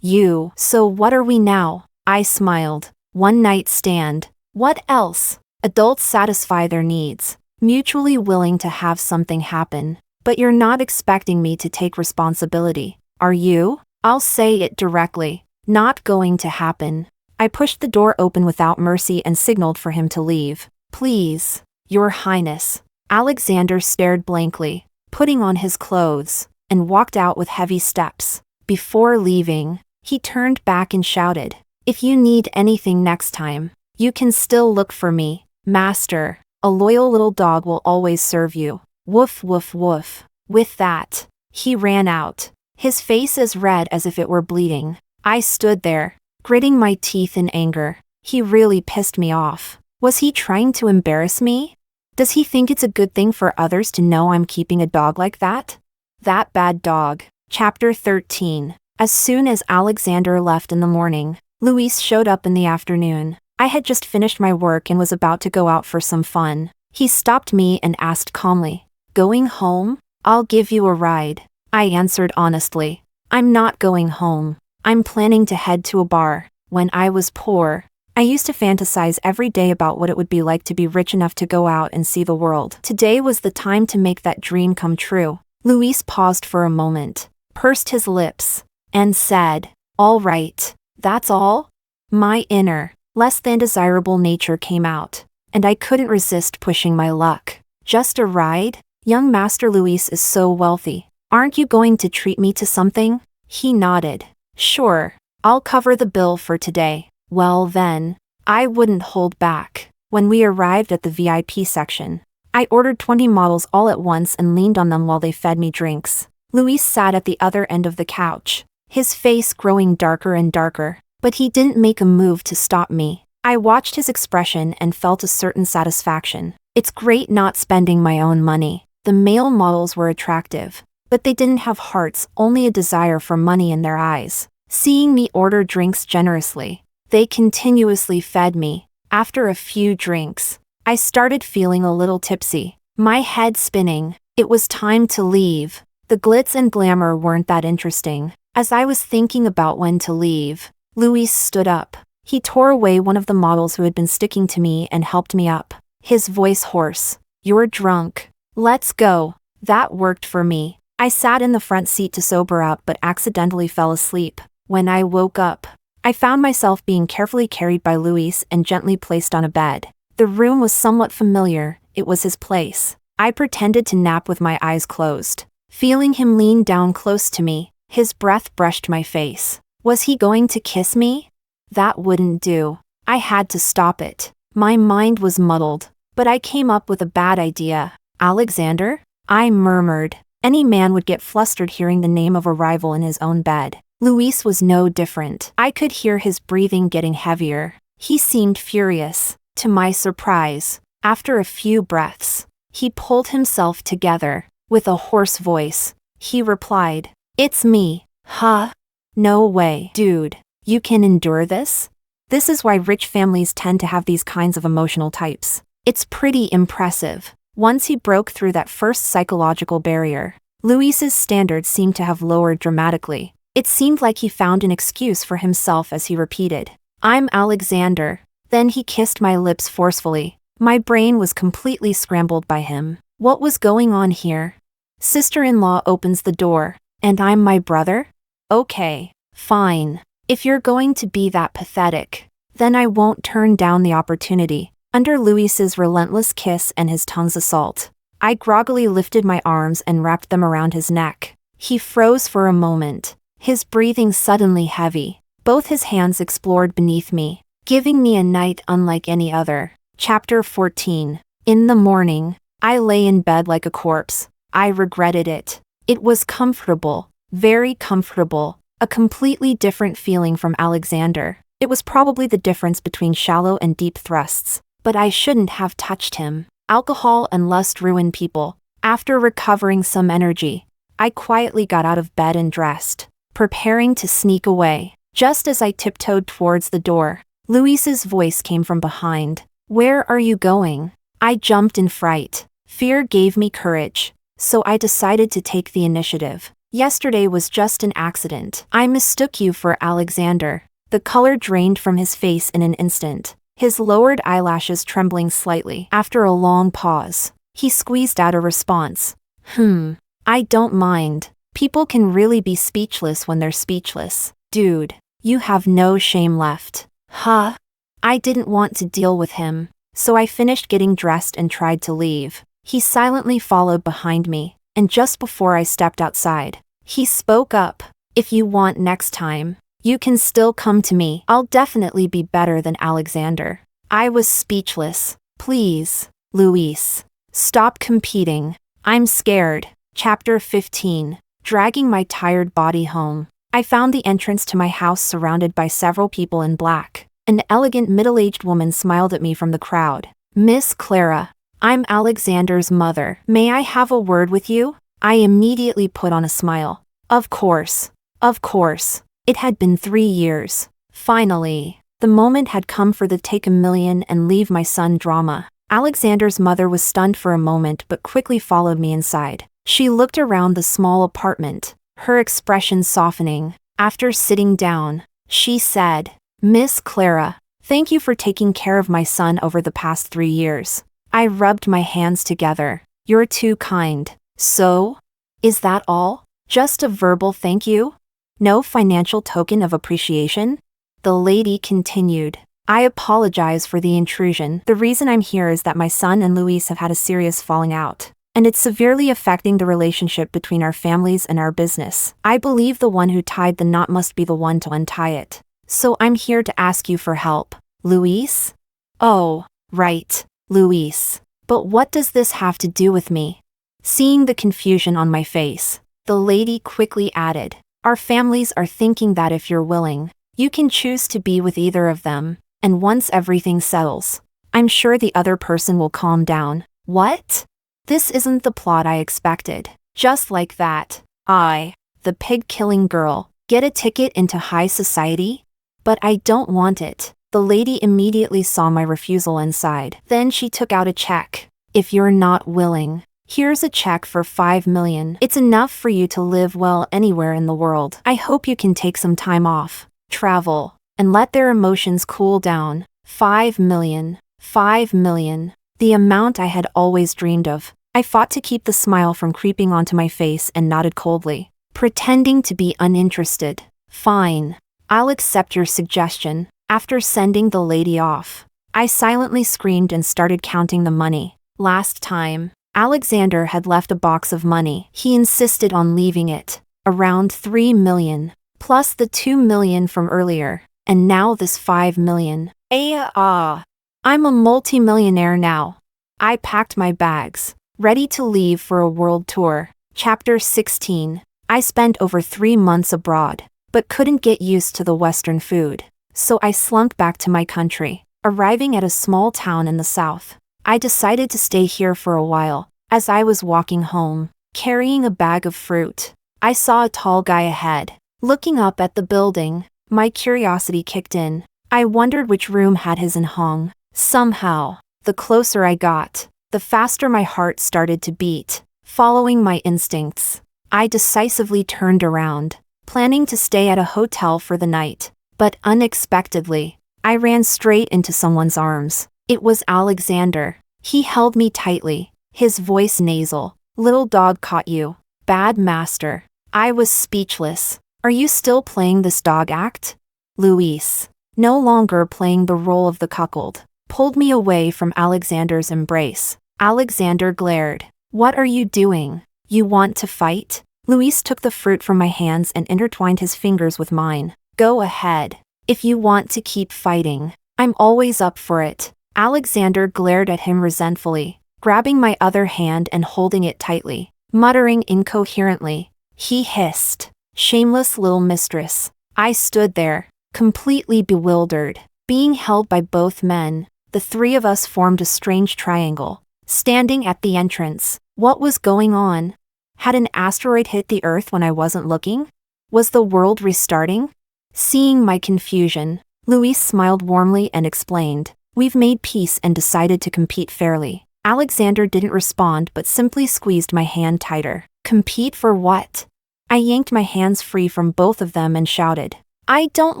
You. So what are we now? I smiled. One night stand. What else? Adults satisfy their needs, mutually willing to have something happen. But you're not expecting me to take responsibility, are you? I'll say it directly. Not going to happen. I pushed the door open without mercy and signaled for him to leave. Please, Your Highness. Alexander stared blankly, putting on his clothes, and walked out with heavy steps. Before leaving, he turned back and shouted, If you need anything next time, you can still look for me, Master. A loyal little dog will always serve you. Woof woof woof. With that, he ran out, his face as red as if it were bleeding. I stood there, gritting my teeth in anger. He really pissed me off. Was he trying to embarrass me? Does he think it's a good thing for others to know I'm keeping a dog like that? That bad dog. Chapter 13. As soon as Alexander left in the morning, Luis showed up in the afternoon. I had just finished my work and was about to go out for some fun. He stopped me and asked calmly, Going home? I'll give you a ride. I answered honestly. I'm not going home. I'm planning to head to a bar. When I was poor, I used to fantasize every day about what it would be like to be rich enough to go out and see the world. Today was the time to make that dream come true. Luis paused for a moment, pursed his lips, and said, All right, that's all? My inner, less than desirable nature came out, and I couldn't resist pushing my luck. Just a ride? Young Master Luis is so wealthy. Aren't you going to treat me to something? He nodded. Sure, I'll cover the bill for today. Well then, I wouldn't hold back. When we arrived at the VIP section, I ordered 20 models all at once and leaned on them while they fed me drinks. Luis sat at the other end of the couch, his face growing darker and darker, but he didn't make a move to stop me. I watched his expression and felt a certain satisfaction. It's great not spending my own money. The male models were attractive, but they didn't have hearts, only a desire for money in their eyes. Seeing me order drinks generously, they continuously fed me. After a few drinks, I started feeling a little tipsy, my head spinning. It was time to leave. The glitz and glamour weren't that interesting. As I was thinking about when to leave, Luis stood up. He tore away one of the models who had been sticking to me and helped me up, his voice hoarse. You're drunk. Let's go. That worked for me. I sat in the front seat to sober up but accidentally fell asleep. When I woke up, I found myself being carefully carried by Luis and gently placed on a bed. The room was somewhat familiar. It was his place. I pretended to nap with my eyes closed, feeling him lean down close to me. His breath brushed my face. Was he going to kiss me? That wouldn't do. I had to stop it. My mind was muddled, but I came up with a bad idea. Alexander? I murmured. Any man would get flustered hearing the name of a rival in his own bed. Luis was no different. I could hear his breathing getting heavier. He seemed furious. To my surprise, after a few breaths, he pulled himself together. With a hoarse voice, he replied, It's me. Huh? No way. Dude, you can endure this? This is why rich families tend to have these kinds of emotional types. It's pretty impressive. Once he broke through that first psychological barrier, Luis's standards seemed to have lowered dramatically. It seemed like he found an excuse for himself as he repeated, I'm Alexander. Then he kissed my lips forcefully. My brain was completely scrambled by him. What was going on here? Sister-in-law opens the door, and I'm my brother? Okay, fine. If you're going to be that pathetic, then I won't turn down the opportunity. Under Luis's relentless kiss and his tongue's assault, I groggily lifted my arms and wrapped them around his neck. He froze for a moment, his breathing suddenly heavy. Both his hands explored beneath me, giving me a night unlike any other. Chapter 14. In the morning, I lay in bed like a corpse. I regretted it. It was comfortable, Very comfortable. A completely different feeling from Alexander. It was probably the difference between shallow and deep thrusts. But I shouldn't have touched him. Alcohol and lust ruin people. After recovering some energy, I quietly got out of bed and dressed, preparing to sneak away. Just as I tiptoed towards the door, Luis's voice came from behind. Where are you going? I jumped in fright. Fear gave me courage, so I decided to take the initiative. Yesterday was just an accident. I mistook you for Alexander. The color drained from his face in an instant, his lowered eyelashes trembling slightly. After a long pause, he squeezed out a response. I don't mind. People can really be speechless when they're speechless. Dude, you have no shame left. Huh? I didn't want to deal with him, so I finished getting dressed and tried to leave. He silently followed behind me, and just before I stepped outside, he spoke up. If you want next time, you can still come to me. I'll definitely be better than Alexander. I was speechless. Please, Luis, stop competing. I'm scared. Chapter 15. Dragging my tired body home. I found the entrance to my house surrounded by several people in black. An elegant middle-aged woman smiled at me from the crowd. Miss Clara, I'm Alexander's mother. May I have a word with you? I immediately put on a smile. Of course. Of course. It had been 3 years. Finally, the moment had come for the take a million and leave my son drama. Alexander's mother was stunned for a moment but quickly followed me inside. She looked around the small apartment, her expression softening. After sitting down, she said, Miss Clara, thank you for taking care of my son over the past 3 years. I rubbed my hands together. You're too kind. So? Is that all? Just a verbal thank you? No financial token of appreciation? The lady continued. I apologize for the intrusion. The reason I'm here is that my son and Luis have had a serious falling out, and it's severely affecting the relationship between our families and our business. I believe the one who tied the knot must be the one to untie it. So I'm here to ask you for help. Luis? Oh, right, Luis. But what does this have to do with me? Seeing the confusion on my face, the lady quickly added, our families are thinking that if you're willing, you can choose to be with either of them, and once everything settles, I'm sure the other person will calm down. What? This isn't the plot I expected. Just like that, I, the pig-killing girl, get a ticket into high society? But I don't want it. The lady immediately saw my refusal and sighed. Then she took out a check. If you're not willing, here's a check for 5 million. It's enough for you to live well anywhere in the world. I hope you can take some time off, travel, and let their emotions cool down. 5 million. 5 million. The amount I had always dreamed of. I fought to keep the smile from creeping onto my face and nodded coldly, pretending to be uninterested. Fine. I'll accept your suggestion. After sending the lady off, I silently screamed and started counting the money. Last time, Alexander had left a box of money. He insisted on leaving it. Around 3 million. Plus the 2 million from earlier. And now this 5 million. I'm a multi-millionaire now. I packed my bags, ready to leave for a world tour. Chapter 16. I spent over 3 months abroad, but couldn't get used to the Western food. So I slunk back to my country, arriving at a small town in the south. I decided to stay here for a while. As I was walking home, carrying a bag of fruit, I saw a tall guy ahead. Looking up at the building, my curiosity kicked in. I wondered which room had his hong. Somehow, the closer I got, the faster my heart started to beat. Following my instincts, I decisively turned around, planning to stay at a hotel for the night. But unexpectedly, I ran straight into someone's arms. It was Alexander. He held me tightly, his voice nasal. Little dog caught you. Bad master. I was speechless. Are you still playing this dog act? Luis, no longer playing the role of the cuckold, pulled me away from Alexander's embrace. Alexander glared. What are you doing? You want to fight? Luis took the fruit from my hands and intertwined his fingers with mine. Go ahead. If you want to keep fighting, I'm always up for it. Alexander glared at him resentfully, grabbing my other hand and holding it tightly. Muttering incoherently, he hissed, Shameless little mistress. I stood there, completely bewildered, being held by both men. The three of us formed a strange triangle, standing at the entrance. What was going on? Had an asteroid hit the Earth when I wasn't looking? Was the world restarting? Seeing my confusion, Luis smiled warmly and explained, "We've made peace and decided to compete fairly." Alexander didn't respond but simply squeezed my hand tighter. Compete for what? I yanked my hands free from both of them and shouted, "I don't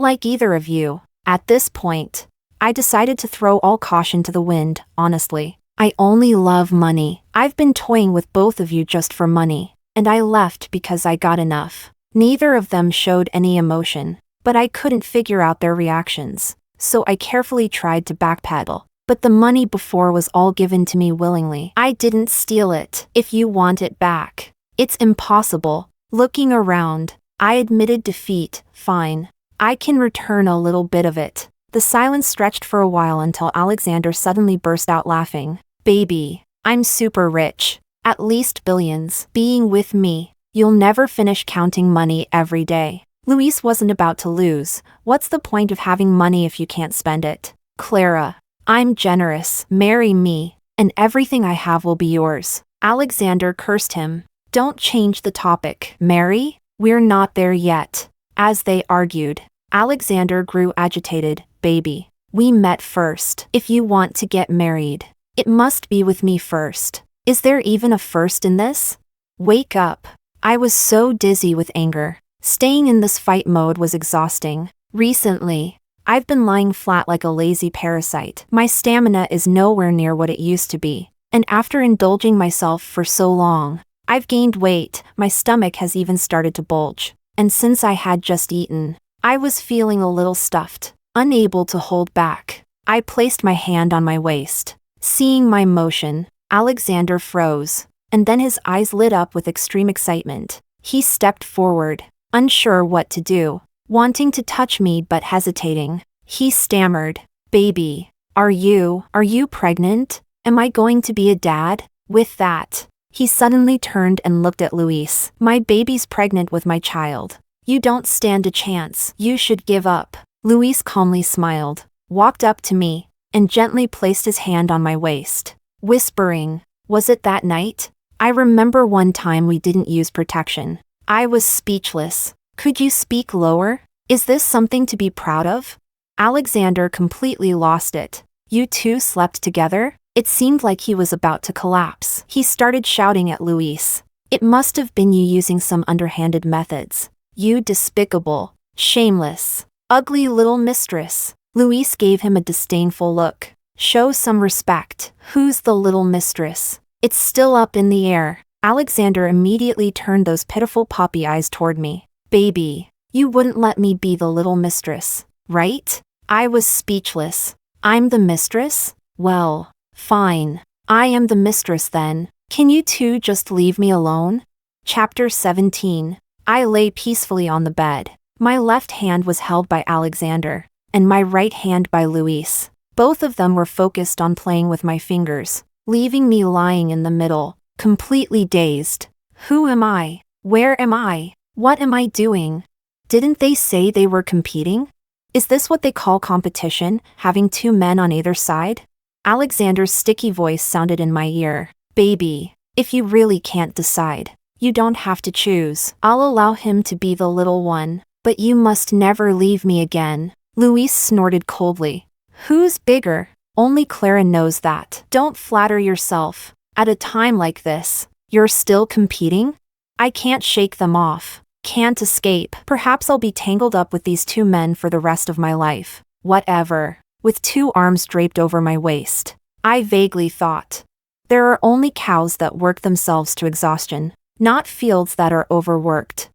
like either of you." At this point, I decided to throw all caution to the wind, honestly. I only love money. I've been toying with both of you just for money, and I left because I got enough. Neither of them showed any emotion, but I couldn't figure out their reactions, so I carefully tried to backpedal. But the money before was all given to me willingly. I didn't steal it. If you want it back, it's impossible. Looking around, I admitted defeat. Fine. I can return a little bit of it. The silence stretched for a while until Alexander suddenly burst out laughing. Baby, I'm super rich. At least billions. Being with me, you'll never finish counting money every day. Luis wasn't about to lose. What's the point of having money if you can't spend it? Clara, I'm generous. Marry me, and everything I have will be yours. Alexander cursed him. Don't change the topic. Marry? We're not there yet. As they argued, Alexander grew agitated. Baby, we met first. If you want to get married, it must be with me first. Is there even a first in this? Wake up. I was so dizzy with anger. Staying in this fight mode was exhausting. Recently, I've been lying flat like a lazy parasite. My stamina is nowhere near what it used to be. And after indulging myself for so long, I've gained weight. My stomach has even started to bulge. And since I had just eaten, I was feeling a little stuffed, unable to hold back. I placed my hand on my waist. Seeing my motion, Alexander froze, and then his eyes lit up with extreme excitement. He stepped forward, unsure what to do, wanting to touch me but hesitating. He stammered, "Baby, are you pregnant? Am I going to be a dad?" With that, he suddenly turned and looked at Luis. "My baby's pregnant with my child. You don't stand a chance. You should give up." Luis calmly smiled, walked up to me, and gently placed his hand on my waist, whispering, "Was it that night? I remember one time we didn't use protection." I was speechless. "Could you speak lower? Is this something to be proud of?" Alexander completely lost it. "You two slept together?" It seemed like he was about to collapse. He started shouting at Luis. "It must have been you using some underhanded methods. You despicable, shameless, ugly little mistress." Luis gave him a disdainful look. "Show some respect. Who's the little mistress? It's still up in the air." Alexander immediately turned those pitiful puppy eyes toward me. "Baby, you wouldn't let me be the little mistress, right?" I was speechless. "I'm the mistress? Well, fine. I am the mistress then. Can you two just leave me alone?" Chapter 17. I lay peacefully on the bed. My left hand was held by Alexander, and my right hand by Luis. Both of them were focused on playing with my fingers, leaving me lying in the middle, completely dazed. Who am I? Where am I? What am I doing? Didn't they say they were competing? Is this what they call competition, having two men on either side? Alexander's sticky voice sounded in my ear. "Baby, if you really can't decide, you don't have to choose. I'll allow him to be the little one, but you must never leave me again." Luis snorted coldly. "Who's bigger? Only Clara knows that. Don't flatter yourself. At a time like this, you're still competing? I can't shake them off. Can't escape. Perhaps I'll be tangled up with these two men for the rest of my life. Whatever." With two arms draped over my waist, I vaguely thought, there are only cows that work themselves to exhaustion, not fields that are overworked.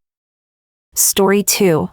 Story 2.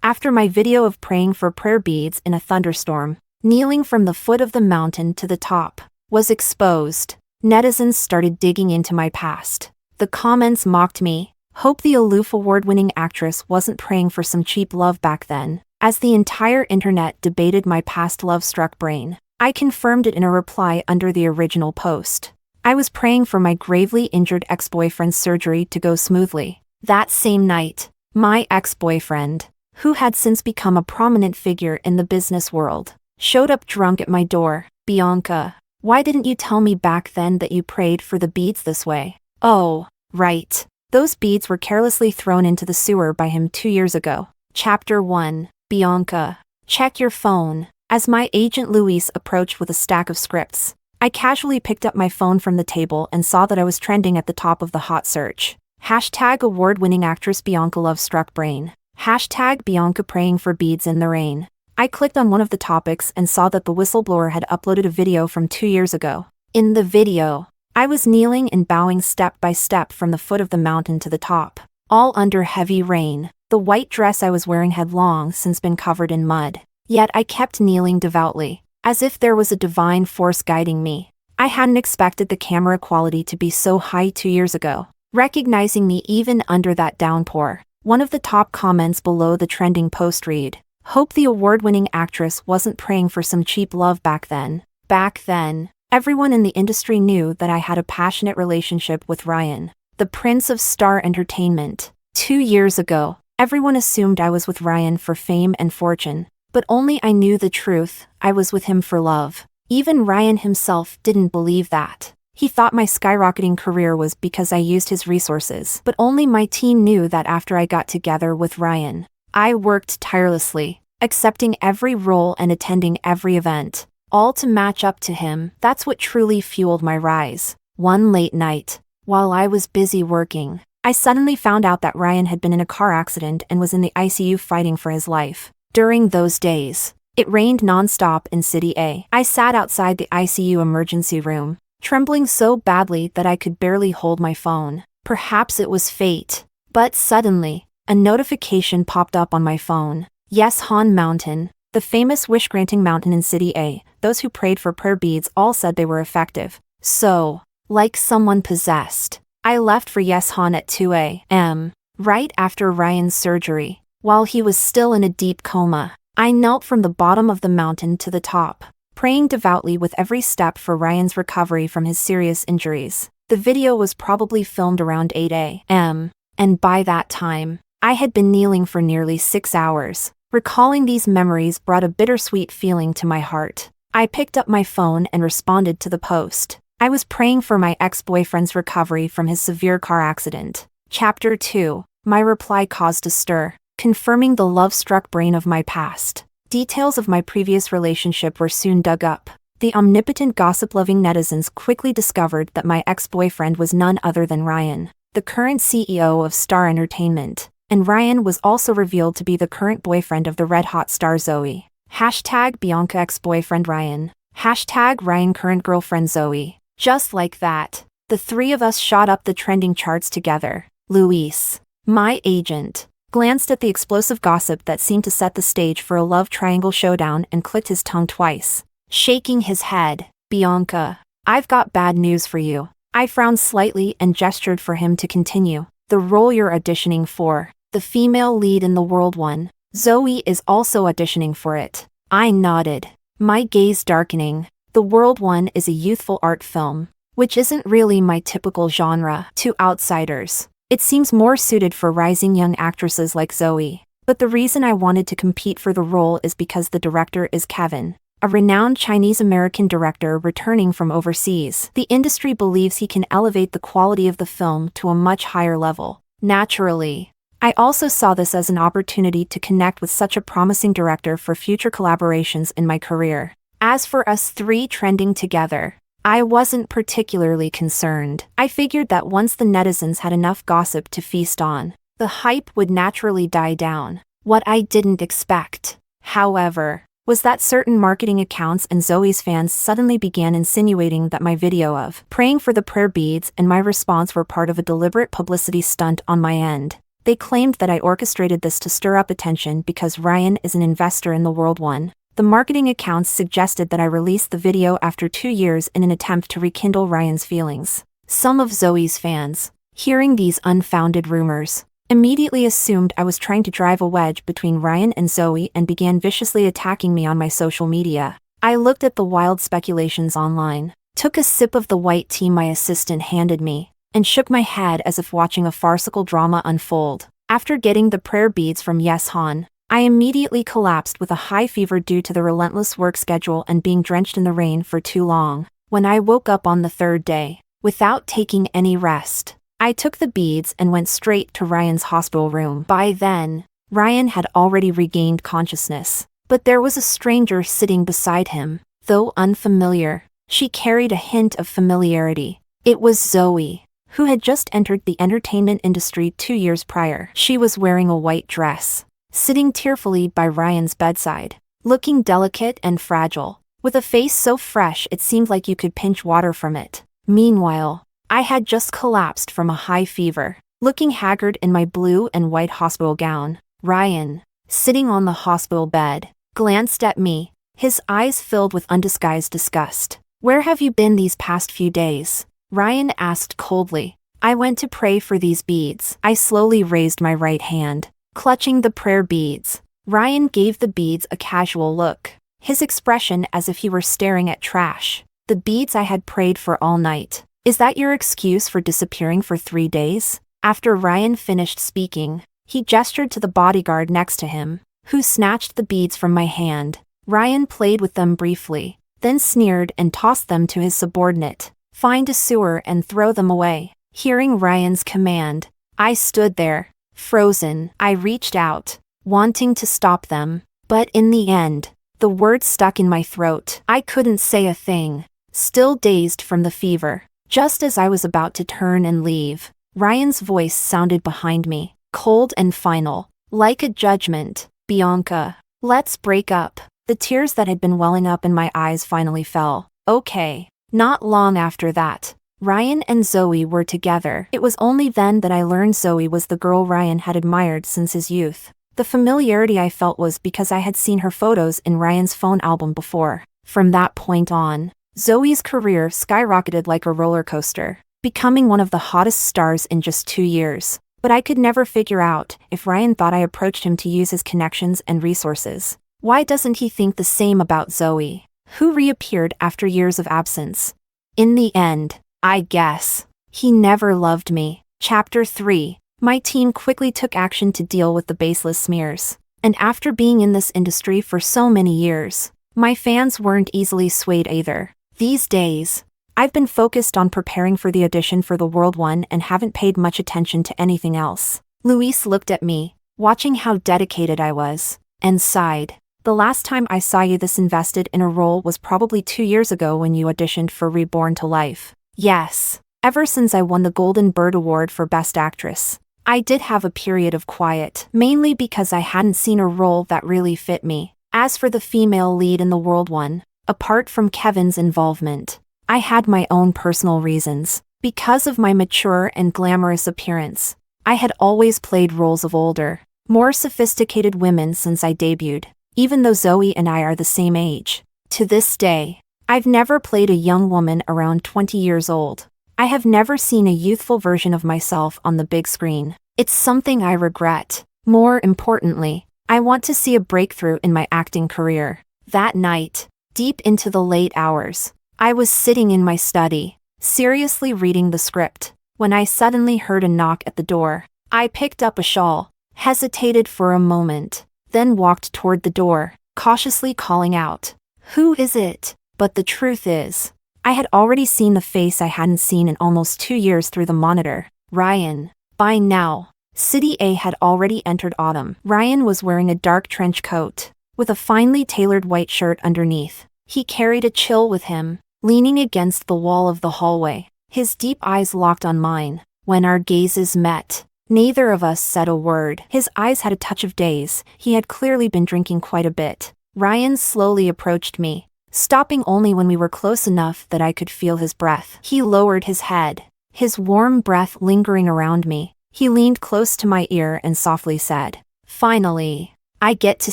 After my video of praying for prayer beads in a thunderstorm, kneeling from the foot of the mountain to the top, was exposed, netizens started digging into my past. The comments mocked me. Hope the aloof award-winning actress wasn't praying for some cheap love back then. As the entire internet debated my past love-struck brain, I confirmed it in a reply under the original post. I was praying for my gravely injured ex-boyfriend's surgery to go smoothly. That same night, my ex-boyfriend, who had since become a prominent figure in the business world, showed up drunk at my door. Bianca, why didn't you tell me back then that you prayed for the beads this way? Oh, right. Those beads were carelessly thrown into the sewer by him 2 years ago. Chapter 1. Bianca, check your phone. As my agent Luis approached with a stack of scripts, I casually picked up my phone from the table and saw that I was trending at the top of the hot search. Hashtag award-winning actress Bianca love-struck brain. Hashtag Bianca praying for beads in the rain. I clicked on one of the topics and saw that the whistleblower had uploaded a video from 2 years ago. In the video, I was kneeling and bowing step by step from the foot of the mountain to the top, all under heavy rain. The white dress I was wearing had long since been covered in mud. Yet I kept kneeling devoutly, as if there was a divine force guiding me. I hadn't expected the camera quality to be so high 2 years ago. Recognizing me even under that downpour, one of the top comments below the trending post read, "Hope the award-winning actress wasn't praying for some cheap love back then." Back then, everyone in the industry knew that I had a passionate relationship with Ryan, the prince of star entertainment. 2 years ago, everyone assumed I was with Ryan for fame and fortune. But only I knew the truth. I was with him for love. Even Ryan himself didn't believe that. He thought my skyrocketing career was because I used his resources. But only my team knew that after I got together with Ryan, I worked tirelessly, accepting every role and attending every event, all to match up to him. That's what truly fueled my rise. One late night, while I was busy working, I suddenly found out that Ryan had been in a car accident and was in the ICU fighting for his life. During those days, it rained non-stop in City A. I sat outside the ICU emergency room, trembling so badly that I could barely hold my phone. Perhaps it was fate. But suddenly, a notification popped up on my phone. Yes, Han Mountain, the famous wish-granting mountain in City A, those who prayed for prayer beads all said they were effective. So, like someone possessed, I left for Yes Han at 2 a.m., right after Ryan's surgery. While he was still in a deep coma, I knelt from the bottom of the mountain to the top, praying devoutly with every step for Ryan's recovery from his serious injuries. The video was probably filmed around 8 a.m., and by that time, I had been kneeling for nearly 6 hours. Recalling these memories brought a bittersweet feeling to my heart. I picked up my phone and responded to the post. I was praying for my ex-boyfriend's recovery from his severe car accident. Chapter 2. My reply caused a stir, confirming the love-struck brain of my past. Details of my previous relationship were soon dug up. The omnipotent gossip-loving netizens quickly discovered that my ex-boyfriend was none other than Ryan, the current CEO of Star Entertainment, and Ryan was also revealed to be the current boyfriend of the red-hot star Zoe. Hashtag Bianca ex-boyfriend Ryan. Hashtag Ryan current girlfriend Zoe. Just like that, the three of us shot up the trending charts together. Luis, my agent, glanced at the explosive gossip that seemed to set the stage for a love triangle showdown and clicked his tongue twice, shaking his head. Bianca, I've got bad news for you. I frowned slightly and gestured for him to continue. The role you're auditioning for, the female lead in the World One, Zoe is also auditioning for it. I nodded, my gaze darkening. The World One is a youthful art film, which isn't really my typical genre. To outsiders, it seems more suited for rising young actresses like Zoe. But the reason I wanted to compete for the role is because the director is Kevin, a renowned Chinese-American director returning from overseas. The industry believes he can elevate the quality of the film to a much higher level. Naturally, I also saw this as an opportunity to connect with such a promising director for future collaborations in my career. As for us three trending together, I wasn't particularly concerned. I figured that once the netizens had enough gossip to feast on, the hype would naturally die down. What I didn't expect, however, was that certain marketing accounts and Zoe's fans suddenly began insinuating that my video of praying for the prayer beads and my response were part of a deliberate publicity stunt on my end. They claimed that I orchestrated this to stir up attention because Ryan is an investor in the World One. The marketing accounts suggested that I released the video after 2 years in an attempt to rekindle Ryan's feelings. Some of Zoe's fans, hearing these unfounded rumors, immediately assumed I was trying to drive a wedge between Ryan and Zoe and began viciously attacking me on my social media. I looked at the wild speculations online, took a sip of the white tea my assistant handed me, and shook my head as if watching a farcical drama unfold. After getting the prayer beads from Yes Han, I immediately collapsed with a high fever due to the relentless work schedule and being drenched in the rain for too long. When I woke up on the third day, without taking any rest, I took the beads and went straight to Ryan's hospital room. By then, Ryan had already regained consciousness, but there was a stranger sitting beside him. Though unfamiliar, she carried a hint of familiarity. It was Zoe, who had just entered the entertainment industry 2 years prior. She was wearing a white dress, sitting tearfully by Ryan's bedside, looking delicate and fragile, with a face so fresh it seemed like you could pinch water from it. Meanwhile, I had just collapsed from a high fever, looking haggard in my blue and white hospital gown. Ryan, sitting on the hospital bed, glanced at me, his eyes filled with undisguised disgust. "Where have you been these past few days?" Ryan asked coldly. "I went to pray for these beads." I slowly raised my right hand, clutching the prayer beads. Ryan gave the beads a casual look, his expression as if he were staring at trash. "The beads I had prayed for all night. Is that your excuse for disappearing for 3 days?" After Ryan finished speaking, he gestured to the bodyguard next to him, who snatched the beads from my hand. Ryan played with them briefly, then sneered and tossed them to his subordinate. "Find a sewer and throw them away." Hearing Ryan's command, I stood there, frozen. I reached out, wanting to stop them, but in the end, the words stuck in my throat. I couldn't say a thing, still dazed from the fever. Just as I was about to turn and leave, Ryan's voice sounded behind me, cold and final, like a judgment. "Bianca, let's break up." The tears that had been welling up in my eyes finally fell. Okay. Not long after that, Ryan and Zoe were together. It was only then that I learned Zoe was the girl Ryan had admired since his youth. The familiarity I felt was because I had seen her photos in Ryan's phone album before. From that point on, Zoe's career skyrocketed like a roller coaster, becoming one of the hottest stars in just 2 years. But I could never figure out if Ryan thought I approached him to use his connections and resources. Why doesn't he think the same about Zoe, who reappeared after years of absence? In the end, I guess, he never loved me. Chapter 3. My team quickly took action to deal with the baseless smears. And after being in this industry for so many years, my fans weren't easily swayed either. These days, I've been focused on preparing for the audition for the World One and haven't paid much attention to anything else. Luis looked at me, watching how dedicated I was, and sighed. "The last time I saw you this invested in a role was probably 2 years ago when you auditioned for Reborn to Life." Yes, ever since I won the Golden Bird Award for Best Actress, I did have a period of quiet, mainly because I hadn't seen a role that really fit me. As for the female lead in the World One, apart from Kevin's involvement, I had my own personal reasons. Because of my mature and glamorous appearance, I had always played roles of older, more sophisticated women since I debuted, even though Zoe and I are the same age. To this day, I've never played a young woman around 20 years old. I have never seen a youthful version of myself on the big screen. It's something I regret. More importantly, I want to see a breakthrough in my acting career. That night, deep into the late hours, I was sitting in my study, seriously reading the script, when I suddenly heard a knock at the door. I picked up a shawl, hesitated for a moment, then walked toward the door, cautiously calling out, "Who is it?" But the truth is, I had already seen the face I hadn't seen in almost 2 years through the monitor. Ryan. By now, City A had already entered autumn. Ryan was wearing a dark trench coat, with a finely tailored white shirt underneath. He carried a chill with him, leaning against the wall of the hallway, his deep eyes locked on mine. When our gazes met, neither of us said a word. His eyes had a touch of daze. He had clearly been drinking quite a bit. Ryan slowly approached me, stopping only when we were close enough that I could feel his breath. He lowered his head, his warm breath lingering around me. He leaned close to my ear and softly said, "Finally, I get to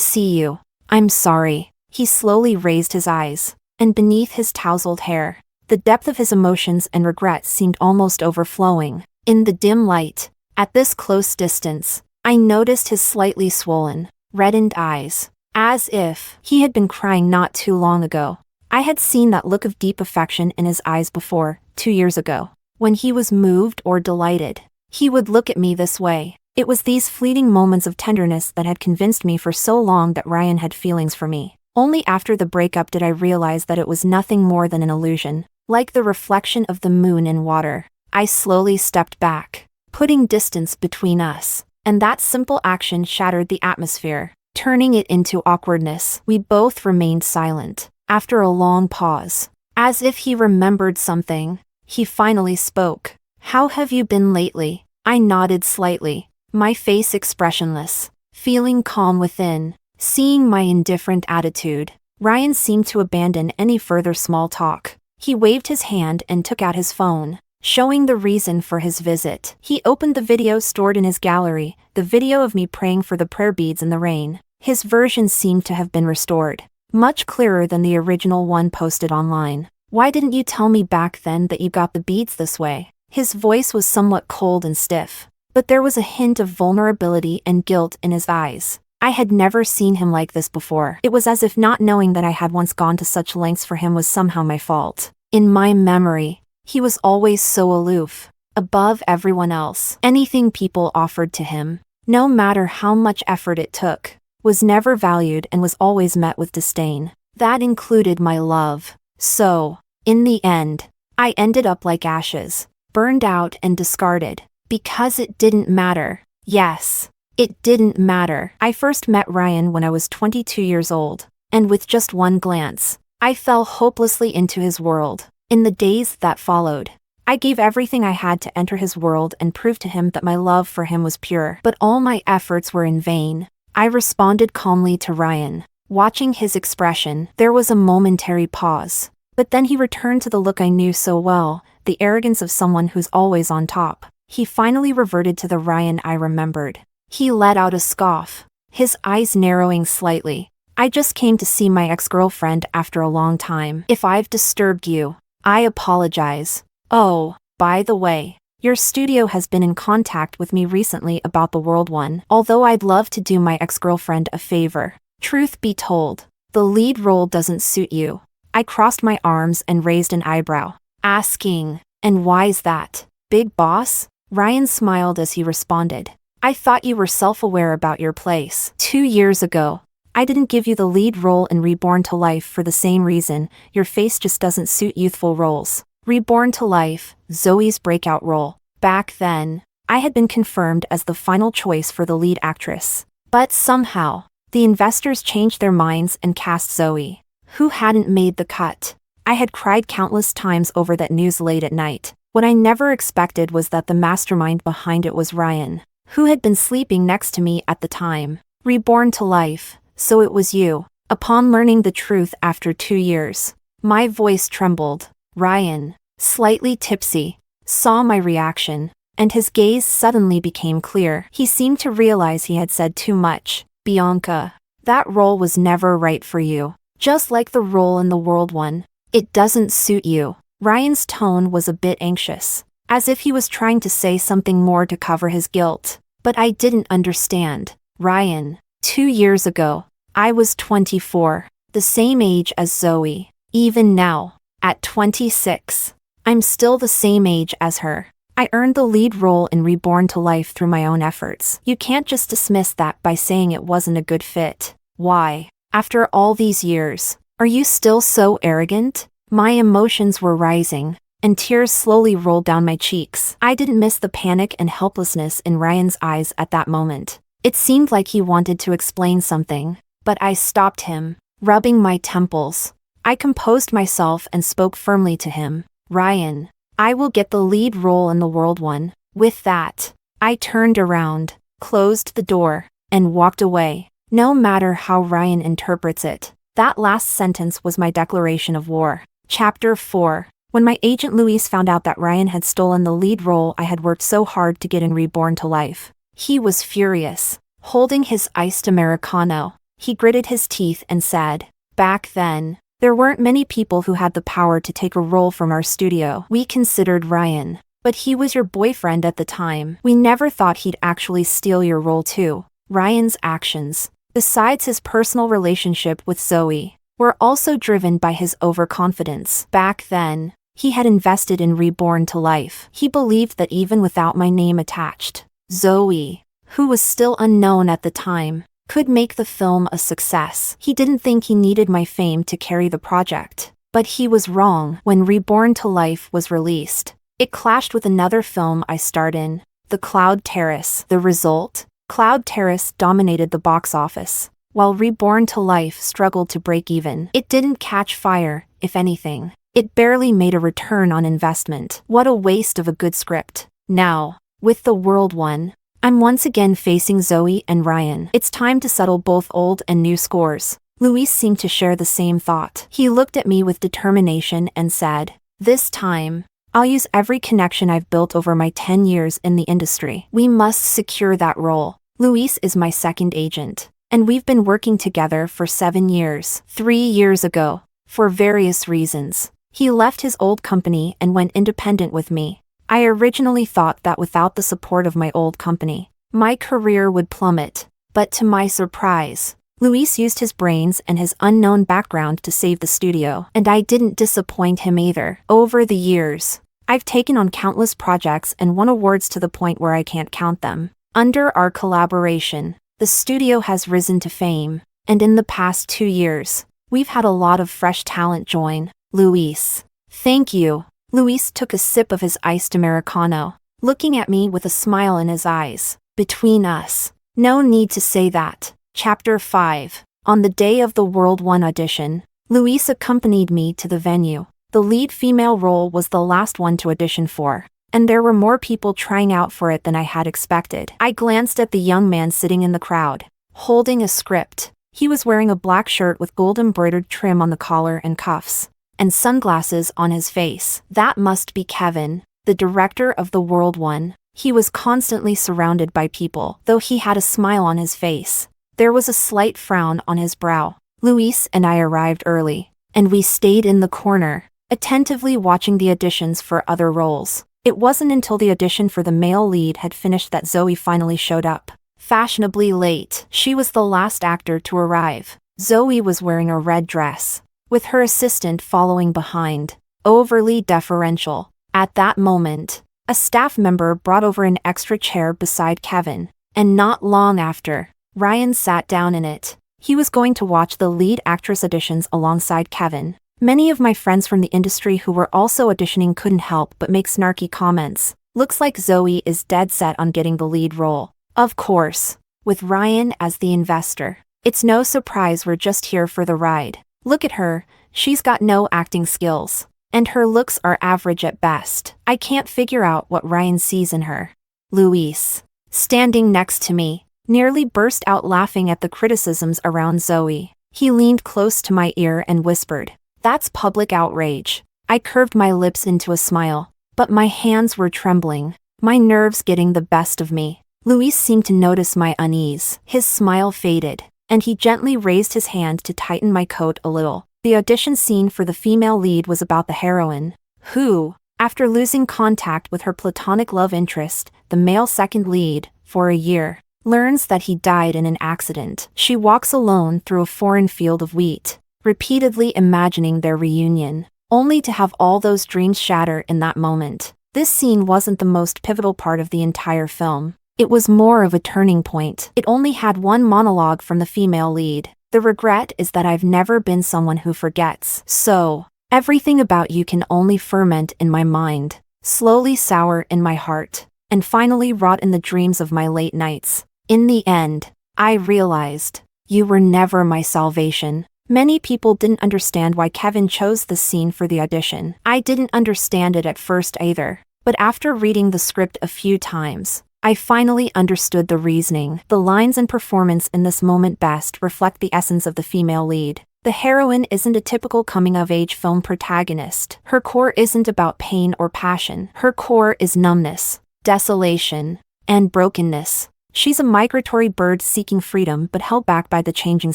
see you. I'm sorry." He slowly raised his eyes, and beneath his tousled hair, the depth of his emotions and regret seemed almost overflowing. In the dim light, at this close distance, I noticed his slightly swollen, reddened eyes, as if he had been crying not too long ago. I had seen that look of deep affection in his eyes before, 2 years ago. When he was moved or delighted, he would look at me this way. It was these fleeting moments of tenderness that had convinced me for so long that Ryan had feelings for me. Only after the breakup did I realize that it was nothing more than an illusion, like the reflection of the moon in water. I slowly stepped back, putting distance between us, and that simple action shattered the atmosphere, turning it into awkwardness. We both remained silent. After a long pause, as if he remembered something, he finally spoke. "How have you been lately?" I nodded slightly, my face expressionless, feeling calm within. Seeing my indifferent attitude, Ryan seemed to abandon any further small talk. He waved his hand and took out his phone, showing the reason for his visit. He opened the video stored in his gallery, the video of me praying for the prayer beads in the rain. His version seemed to have been restored, much clearer than the original one posted online. "Why didn't you tell me back then that you got the beads this way?" His voice was somewhat cold and stiff, but there was a hint of vulnerability and guilt in his eyes. I had never seen him like this before. It was as if not knowing that I had once gone to such lengths for him was somehow my fault. In my memory, he was always so aloof, above everyone else. Anything people offered to him, no matter how much effort it took, was never valued and was always met with disdain. That included my love. So, in the end, I ended up like ashes, burned out and discarded, because it didn't matter. Yes. It didn't matter. I first met Ryan when I was 22 years old, and with just one glance, I fell hopelessly into his world. In the days that followed, I gave everything I had to enter his world and prove to him that my love for him was pure. But all my efforts were in vain. I responded calmly to Ryan. Watching his expression, there was a momentary pause. But then he returned to the look I knew so well, the arrogance of someone who's always on top. He finally reverted to the Ryan I remembered. He let out a scoff, his eyes narrowing slightly. "I just came to see my ex-girlfriend after a long time. If I've disturbed you, I apologize. Oh, by the way, your studio has been in contact with me recently about the World One. Although I'd love to do my ex-girlfriend a favor. Truth be told, the lead role doesn't suit you." I crossed my arms and raised an eyebrow, asking, "And why's that, big boss?" Ryan smiled as he responded. "I thought you were self-aware about your place. 2 years ago, I didn't give you the lead role in Reborn to Life for the same reason. Your face just doesn't suit youthful roles." Reborn to Life, Zoe's breakout role. Back then, I had been confirmed as the final choice for the lead actress. But somehow, the investors changed their minds and cast Zoe, who hadn't made the cut. I had cried countless times over that news late at night. What I never expected was that the mastermind behind it was Ryan, who had been sleeping next to me at the time. Reborn to Life, so it was you. Upon learning the truth after 2 years, my voice trembled. Ryan, slightly tipsy, saw my reaction, and his gaze suddenly became clear. He seemed to realize he had said too much. "Bianca, that role was never right for you. Just like the role in the World One, it doesn't suit you." Ryan's tone was a bit anxious, as if he was trying to say something more to cover his guilt. But I didn't understand. "Ryan, 2 years ago, I was 24, the same age as Zoe. Even now, at 26, I'm still the same age as her. I earned the lead role in Reborn to Life through my own efforts. You can't just dismiss that by saying it wasn't a good fit. Why, after all these years, are you still so arrogant?" My emotions were rising, and tears slowly rolled down my cheeks. I didn't miss the panic and helplessness in Ryan's eyes at that moment. It seemed like he wanted to explain something, but I stopped him, rubbing my temples. I composed myself and spoke firmly to him. "Ryan, I will get the lead role in the World One." With that, I turned around, closed the door, and walked away. No matter how Ryan interprets it, that last sentence was my declaration of war. Chapter 4. When my agent Luis found out that Ryan had stolen the lead role I had worked so hard to get in Reborn to Life, he was furious. Holding his iced Americano, he gritted his teeth and said, "Back then, there weren't many people who had the power to take a role from our studio. We considered Ryan, but he was your boyfriend at the time. We never thought he'd actually steal your role too." Ryan's actions, besides his personal relationship with Zoe, were also driven by his overconfidence. Back then, he had invested in Reborn to Life. He believed that even without my name attached, Zoe, who was still unknown at the time, could make the film a success. He didn't think he needed my fame to carry the project. But he was wrong. When Reborn to Life was released, it clashed with another film I starred in, The Cloud Terrace. The result? Cloud Terrace dominated the box office, while Reborn to Life struggled to break even. It didn't catch fire, if anything. It barely made a return on investment. What a waste of a good script. Now, with The World One, I'm once again facing Zoe and Ryan. It's time to settle both old and new scores. Luis seemed to share the same thought. He looked at me with determination and said, "This time, I'll use every connection I've built over my 10 years in the industry. We must secure that role." Luis is my second agent, and we've been working together for 7 years. 3 years ago, for various reasons, he left his old company and went independent with me. I originally thought that without the support of my old company, my career would plummet, but to my surprise, Luis used his brains and his unknown background to save the studio, and I didn't disappoint him either. Over the years, I've taken on countless projects and won awards to the point where I can't count them. Under our collaboration, the studio has risen to fame, and in the past 2 years, we've had a lot of fresh talent join. Luis. Thank you. Luis took a sip of his iced Americano, looking at me with a smile in his eyes. Between us, no need to say that. Chapter 5. On the day of the World One audition, Luis accompanied me to the venue. The lead female role was the last one to audition for, and there were more people trying out for it than I had expected. I glanced at the young man sitting in the crowd, holding a script. He was wearing a black shirt with gold embroidered trim on the collar and cuffs, and sunglasses on his face. That must be Kevin, the director of The World One. He was constantly surrounded by people, though he had a smile on his face. There was a slight frown on his brow. Luis and I arrived early, and we stayed in the corner, attentively watching the auditions for other roles. It wasn't until the audition for the male lead had finished that Zoe finally showed up. Fashionably late, she was the last actor to arrive. Zoe was wearing a red dress, with her assistant following behind, overly deferential. At that moment, a staff member brought over an extra chair beside Kevin, and not long after, Ryan sat down in it. He was going to watch the lead actress auditions alongside Kevin. Many of my friends from the industry who were also auditioning couldn't help but make snarky comments. Looks like Zoe is dead set on getting the lead role. Of course, with Ryan as the investor, it's no surprise we're just here for the ride. Look at her, she's got no acting skills, and her looks are average at best. I can't figure out what Ryan sees in her. Luis, standing next to me, nearly burst out laughing at the criticisms around Zoe. He leaned close to my ear and whispered, "That's public outrage." I curved my lips into a smile, but my hands were trembling, my nerves getting the best of me. Luis seemed to notice my unease. His smile faded, and he gently raised his hand to tighten my coat a little. The audition scene for the female lead was about the heroine, who, after losing contact with her platonic love interest, the male second lead, for a year, learns that he died in an accident. She walks alone through a foreign field of wheat, repeatedly imagining their reunion, only to have all those dreams shatter in that moment. This scene wasn't the most pivotal part of the entire film. It was more of a turning point. It only had one monologue from the female lead. "The regret is that I've never been someone who forgets. So, everything about you can only ferment in my mind, slowly sour in my heart, and finally rot in the dreams of my late nights. In the end, I realized, you were never my salvation." Many people didn't understand why Kevin chose this scene for the audition. I didn't understand it at first either, but after reading the script a few times, I finally understood the reasoning. The lines and performance in this moment best reflect the essence of the female lead. The heroine isn't a typical coming-of-age film protagonist. Her core isn't about pain or passion. Her core is numbness, desolation, and brokenness. She's a migratory bird seeking freedom but held back by the changing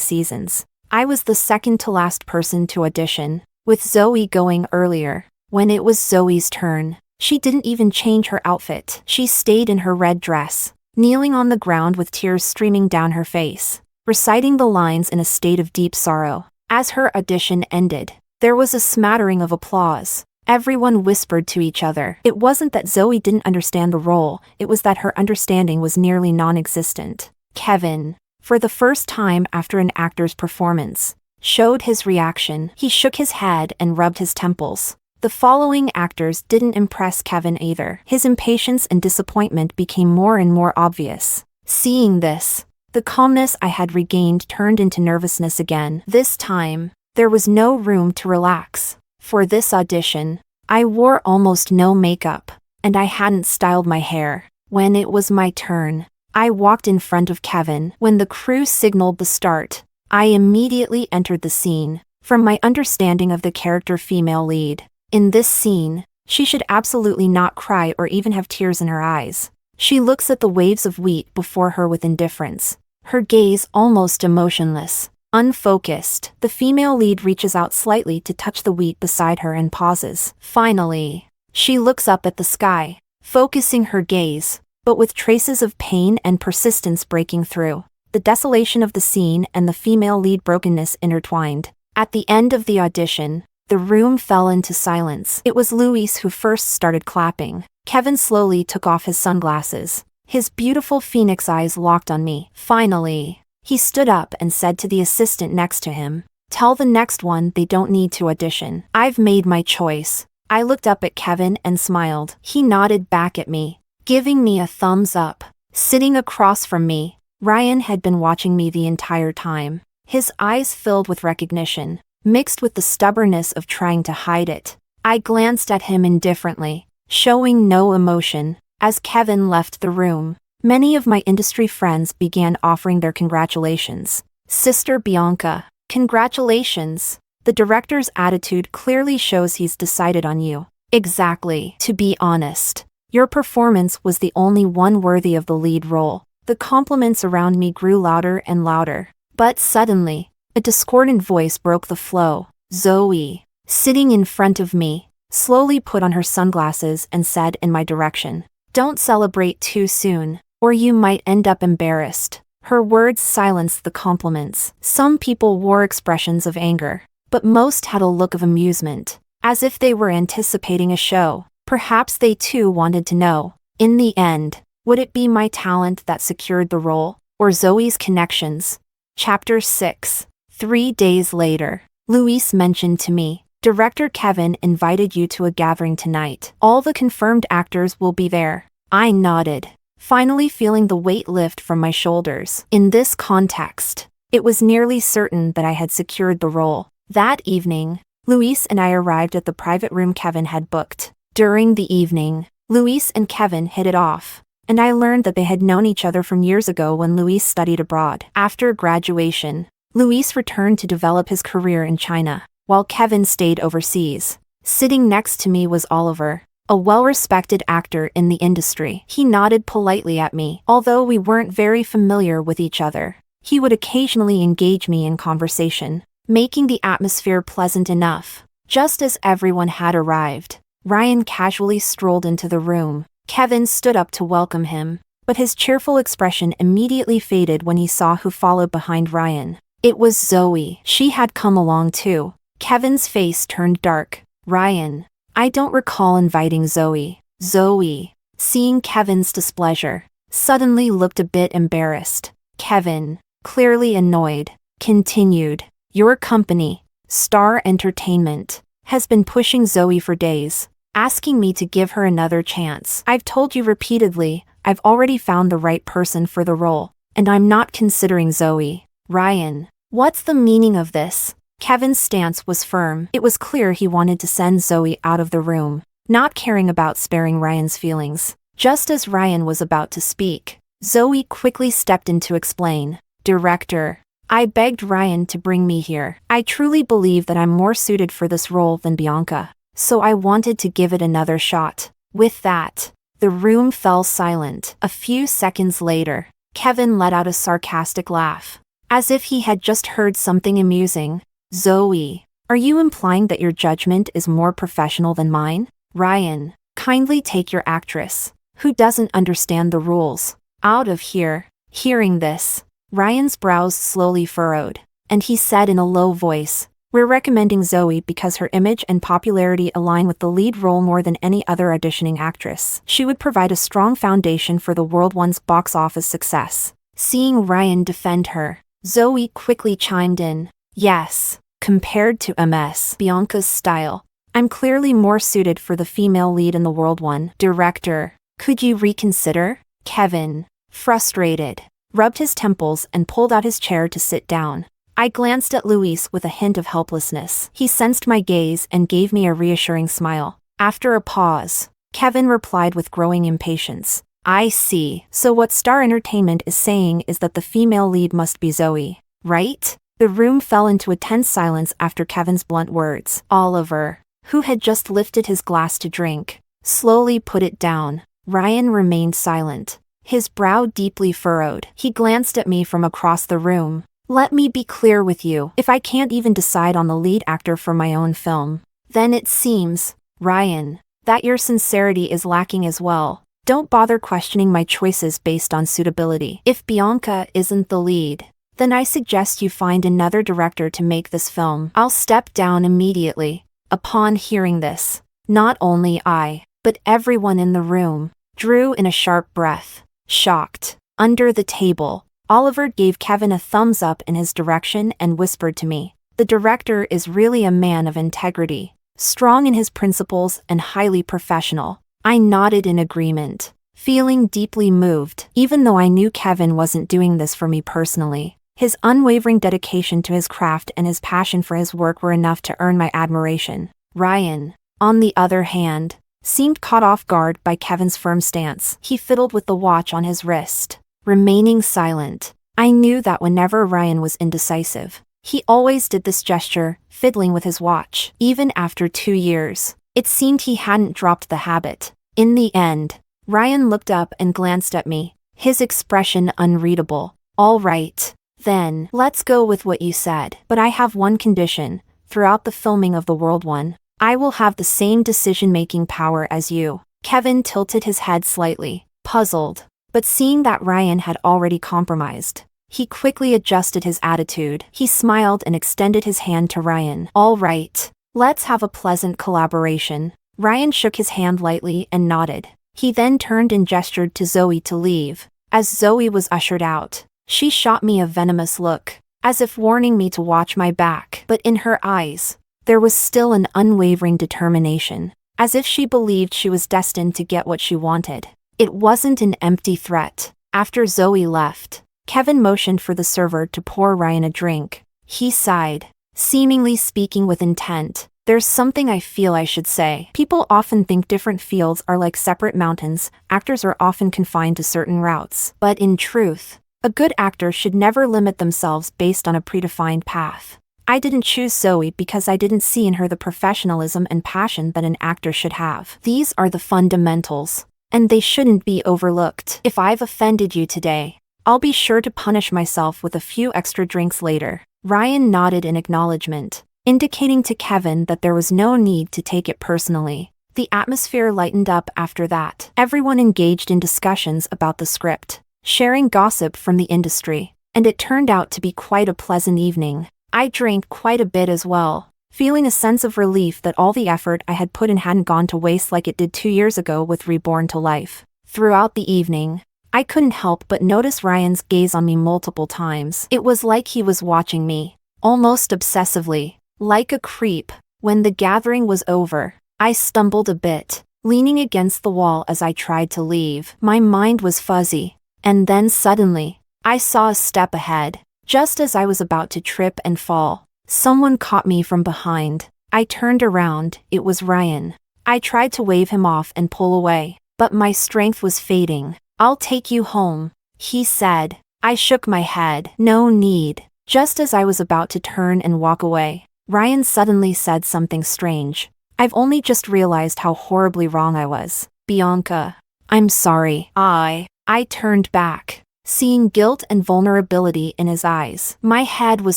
seasons. I was the second to last person to audition, with Zoe going earlier. When it was Zoe's turn, she didn't even change her outfit. She stayed in her red dress, kneeling on the ground with tears streaming down her face, reciting the lines in a state of deep sorrow. As her audition ended, there was a smattering of applause. Everyone whispered to each other. It wasn't that Zoe didn't understand the role, it was that her understanding was nearly non-existent. Kevin, for the first time after an actor's performance, showed his reaction. He shook his head and rubbed his temples. The following actors didn't impress Kevin either. His impatience and disappointment became more and more obvious. Seeing this, the calmness I had regained turned into nervousness again. This time, there was no room to relax. For this audition, I wore almost no makeup, and I hadn't styled my hair. When it was my turn, I walked in front of Kevin. When the crew signaled the start, I immediately entered the scene. From my understanding of the character female lead, in this scene, she should absolutely not cry or even have tears in her eyes. She looks at the waves of wheat before her with indifference, her gaze almost emotionless. Unfocused, the female lead reaches out slightly to touch the wheat beside her and pauses. Finally, she looks up at the sky, focusing her gaze, but with traces of pain and persistence breaking through. The desolation of the scene and the female lead brokenness intertwined. At the end of the audition, the room fell into silence. It was Luis who first started clapping. Kevin slowly took off his sunglasses. His beautiful phoenix eyes locked on me. Finally, he stood up and said to the assistant next to him, "Tell the next one they don't need to audition. I've made my choice." I looked up at Kevin and smiled. He nodded back at me, giving me a thumbs up. Sitting across from me, Ryan had been watching me the entire time. His eyes filled with recognition, mixed with the stubbornness of trying to hide it. I glanced at him indifferently, showing no emotion. As Kevin left the room, many of my industry friends began offering their congratulations. "Sister Bianca, congratulations. The director's attitude clearly shows he's decided on you." Exactly. To be honest, your performance was the only one worthy of the lead role. The compliments around me grew louder and louder. But suddenly, a discordant voice broke the flow. Zoe, sitting in front of me, slowly put on her sunglasses and said in my direction, "Don't celebrate too soon, or you might end up embarrassed." Her words silenced the compliments. Some people wore expressions of anger, but most had a look of amusement, as if they were anticipating a show. Perhaps they too wanted to know, in the end, would it be my talent that secured the role, or Zoe's connections? Chapter 6. 3 days later, Luis mentioned to me, "Director Kevin invited you to a gathering tonight. All the confirmed actors will be there." I nodded, finally feeling the weight lift from my shoulders. In this context, it was nearly certain that I had secured the role. That evening, Luis and I arrived at the private room Kevin had booked. During the evening, Luis and Kevin hit it off, and I learned that they had known each other from years ago when Luis studied abroad. After graduation, Luis returned to develop his career in China, while Kevin stayed overseas. Sitting next to me was Oliver, a well-respected actor in the industry. He nodded politely at me. Although we weren't very familiar with each other, he would occasionally engage me in conversation, making the atmosphere pleasant enough. Just as everyone had arrived, Ryan casually strolled into the room. Kevin stood up to welcome him, but his cheerful expression immediately faded when he saw who followed behind Ryan. It was Zoe. She had come along too. Kevin's face turned dark. "Ryan, I don't recall inviting Zoe." Zoe, seeing Kevin's displeasure, suddenly looked a bit embarrassed. Kevin, clearly annoyed, continued, "Your company, Star Entertainment, has been pushing Zoe for days, asking me to give her another chance. I've told you repeatedly, I've already found the right person for the role, and I'm not considering Zoe." "Ryan, what's the meaning of this?" Kevin's stance was firm. It was clear he wanted to send Zoe out of the room, not caring about sparing Ryan's feelings. Just as Ryan was about to speak, Zoe quickly stepped in to explain. "Director, I begged Ryan to bring me here. I truly believe that I'm more suited for this role than Bianca, so I wanted to give it another shot." With that, the room fell silent. A few seconds later, Kevin let out a sarcastic laugh, as if he had just heard something amusing. "Zoe, are you implying that your judgment is more professional than mine?" "Ryan, kindly take your actress, who doesn't understand the rules, out of here." Hearing this, Ryan's brows slowly furrowed. And he said in a low voice, "We're recommending Zoe because her image and popularity align with the lead role more than any other auditioning actress. She would provide a strong foundation for the World One's box office success." Seeing Ryan defend her, Zoe quickly chimed in, "Yes, compared to Ms. Bianca's style, I'm clearly more suited for the female lead in the World One. Director, could you reconsider?" Kevin, frustrated, rubbed his temples and pulled out his chair to sit down. I glanced at Luis with a hint of helplessness. He sensed my gaze and gave me a reassuring smile. After a pause, Kevin replied with growing impatience, "I see. So what Star Entertainment is saying is that the female lead must be Zoe, right?" The room fell into a tense silence after Kevin's blunt words. Oliver, who had just lifted his glass to drink, slowly put it down. Ryan remained silent, his brow deeply furrowed. He glanced at me from across the room. "Let me be clear with you. If I can't even decide on the lead actor for my own film, then it seems, Ryan, that your sincerity is lacking as well. Don't bother questioning my choices based on suitability. If Bianca isn't the lead, then I suggest you find another director to make this film. I'll step down immediately." Upon hearing this, not only I, but everyone in the room, drew in a sharp breath, shocked. Under the table, Oliver gave Kevin a thumbs up in his direction and whispered to me, "The director is really a man of integrity, strong in his principles and highly professional." I nodded in agreement, feeling deeply moved. Even though I knew Kevin wasn't doing this for me personally, his unwavering dedication to his craft and his passion for his work were enough to earn my admiration. Ryan, on the other hand, seemed caught off guard by Kevin's firm stance. He fiddled with the watch on his wrist, remaining silent. I knew that whenever Ryan was indecisive, he always did this gesture, fiddling with his watch. Even after 2 years, it seemed he hadn't dropped the habit. In the end, Ryan looked up and glanced at me, his expression unreadable. "All right, then, let's go with what you said. But I have one condition. Throughout the filming of the World One, I will have the same decision-making power as you." Kevin tilted his head slightly, puzzled. But seeing that Ryan had already compromised, he quickly adjusted his attitude. He smiled and extended his hand to Ryan. "All right, let's have a pleasant collaboration." Ryan shook his hand lightly and nodded. He then turned and gestured to Zoe to leave. As Zoe was ushered out, she shot me a venomous look, as if warning me to watch my back. But in her eyes, there was still an unwavering determination, as if she believed she was destined to get what she wanted. It wasn't an empty threat. After Zoe left, Kevin motioned for the server to pour Ryan a drink. He sighed, seemingly speaking with intent. "There's something I feel I should say. People often think different fields are like separate mountains. Actors are often confined to certain routes. But in truth, a good actor should never limit themselves based on a predefined path. I didn't choose Zoe because I didn't see in her the professionalism and passion that an actor should have. These are the fundamentals, and they shouldn't be overlooked. If I've offended you today, I'll be sure to punish myself with a few extra drinks later." Ryan nodded in acknowledgement, indicating to Kevin that there was no need to take it personally. The atmosphere lightened up after that. Everyone engaged in discussions about the script, sharing gossip from the industry, and it turned out to be quite a pleasant evening. I drank quite a bit as well, feeling a sense of relief that all the effort I had put in hadn't gone to waste like it did 2 years ago with Reborn to Life. Throughout the evening, I couldn't help but notice Ryan's gaze on me multiple times. It was like he was watching me, almost obsessively, like a creep. When the gathering was over, I stumbled a bit, leaning against the wall as I tried to leave. My mind was fuzzy, and then suddenly, I saw a step ahead. Just as I was about to trip and fall, someone caught me from behind. I turned around. It was Ryan. I tried to wave him off and pull away, but my strength was fading. "I'll take you home," he said. I shook my head. "No need." Just as I was about to turn and walk away, Ryan suddenly said something strange. "I've only just realized how horribly wrong I was, Bianca. I'm sorry." I turned back, seeing guilt and vulnerability in his eyes. My head was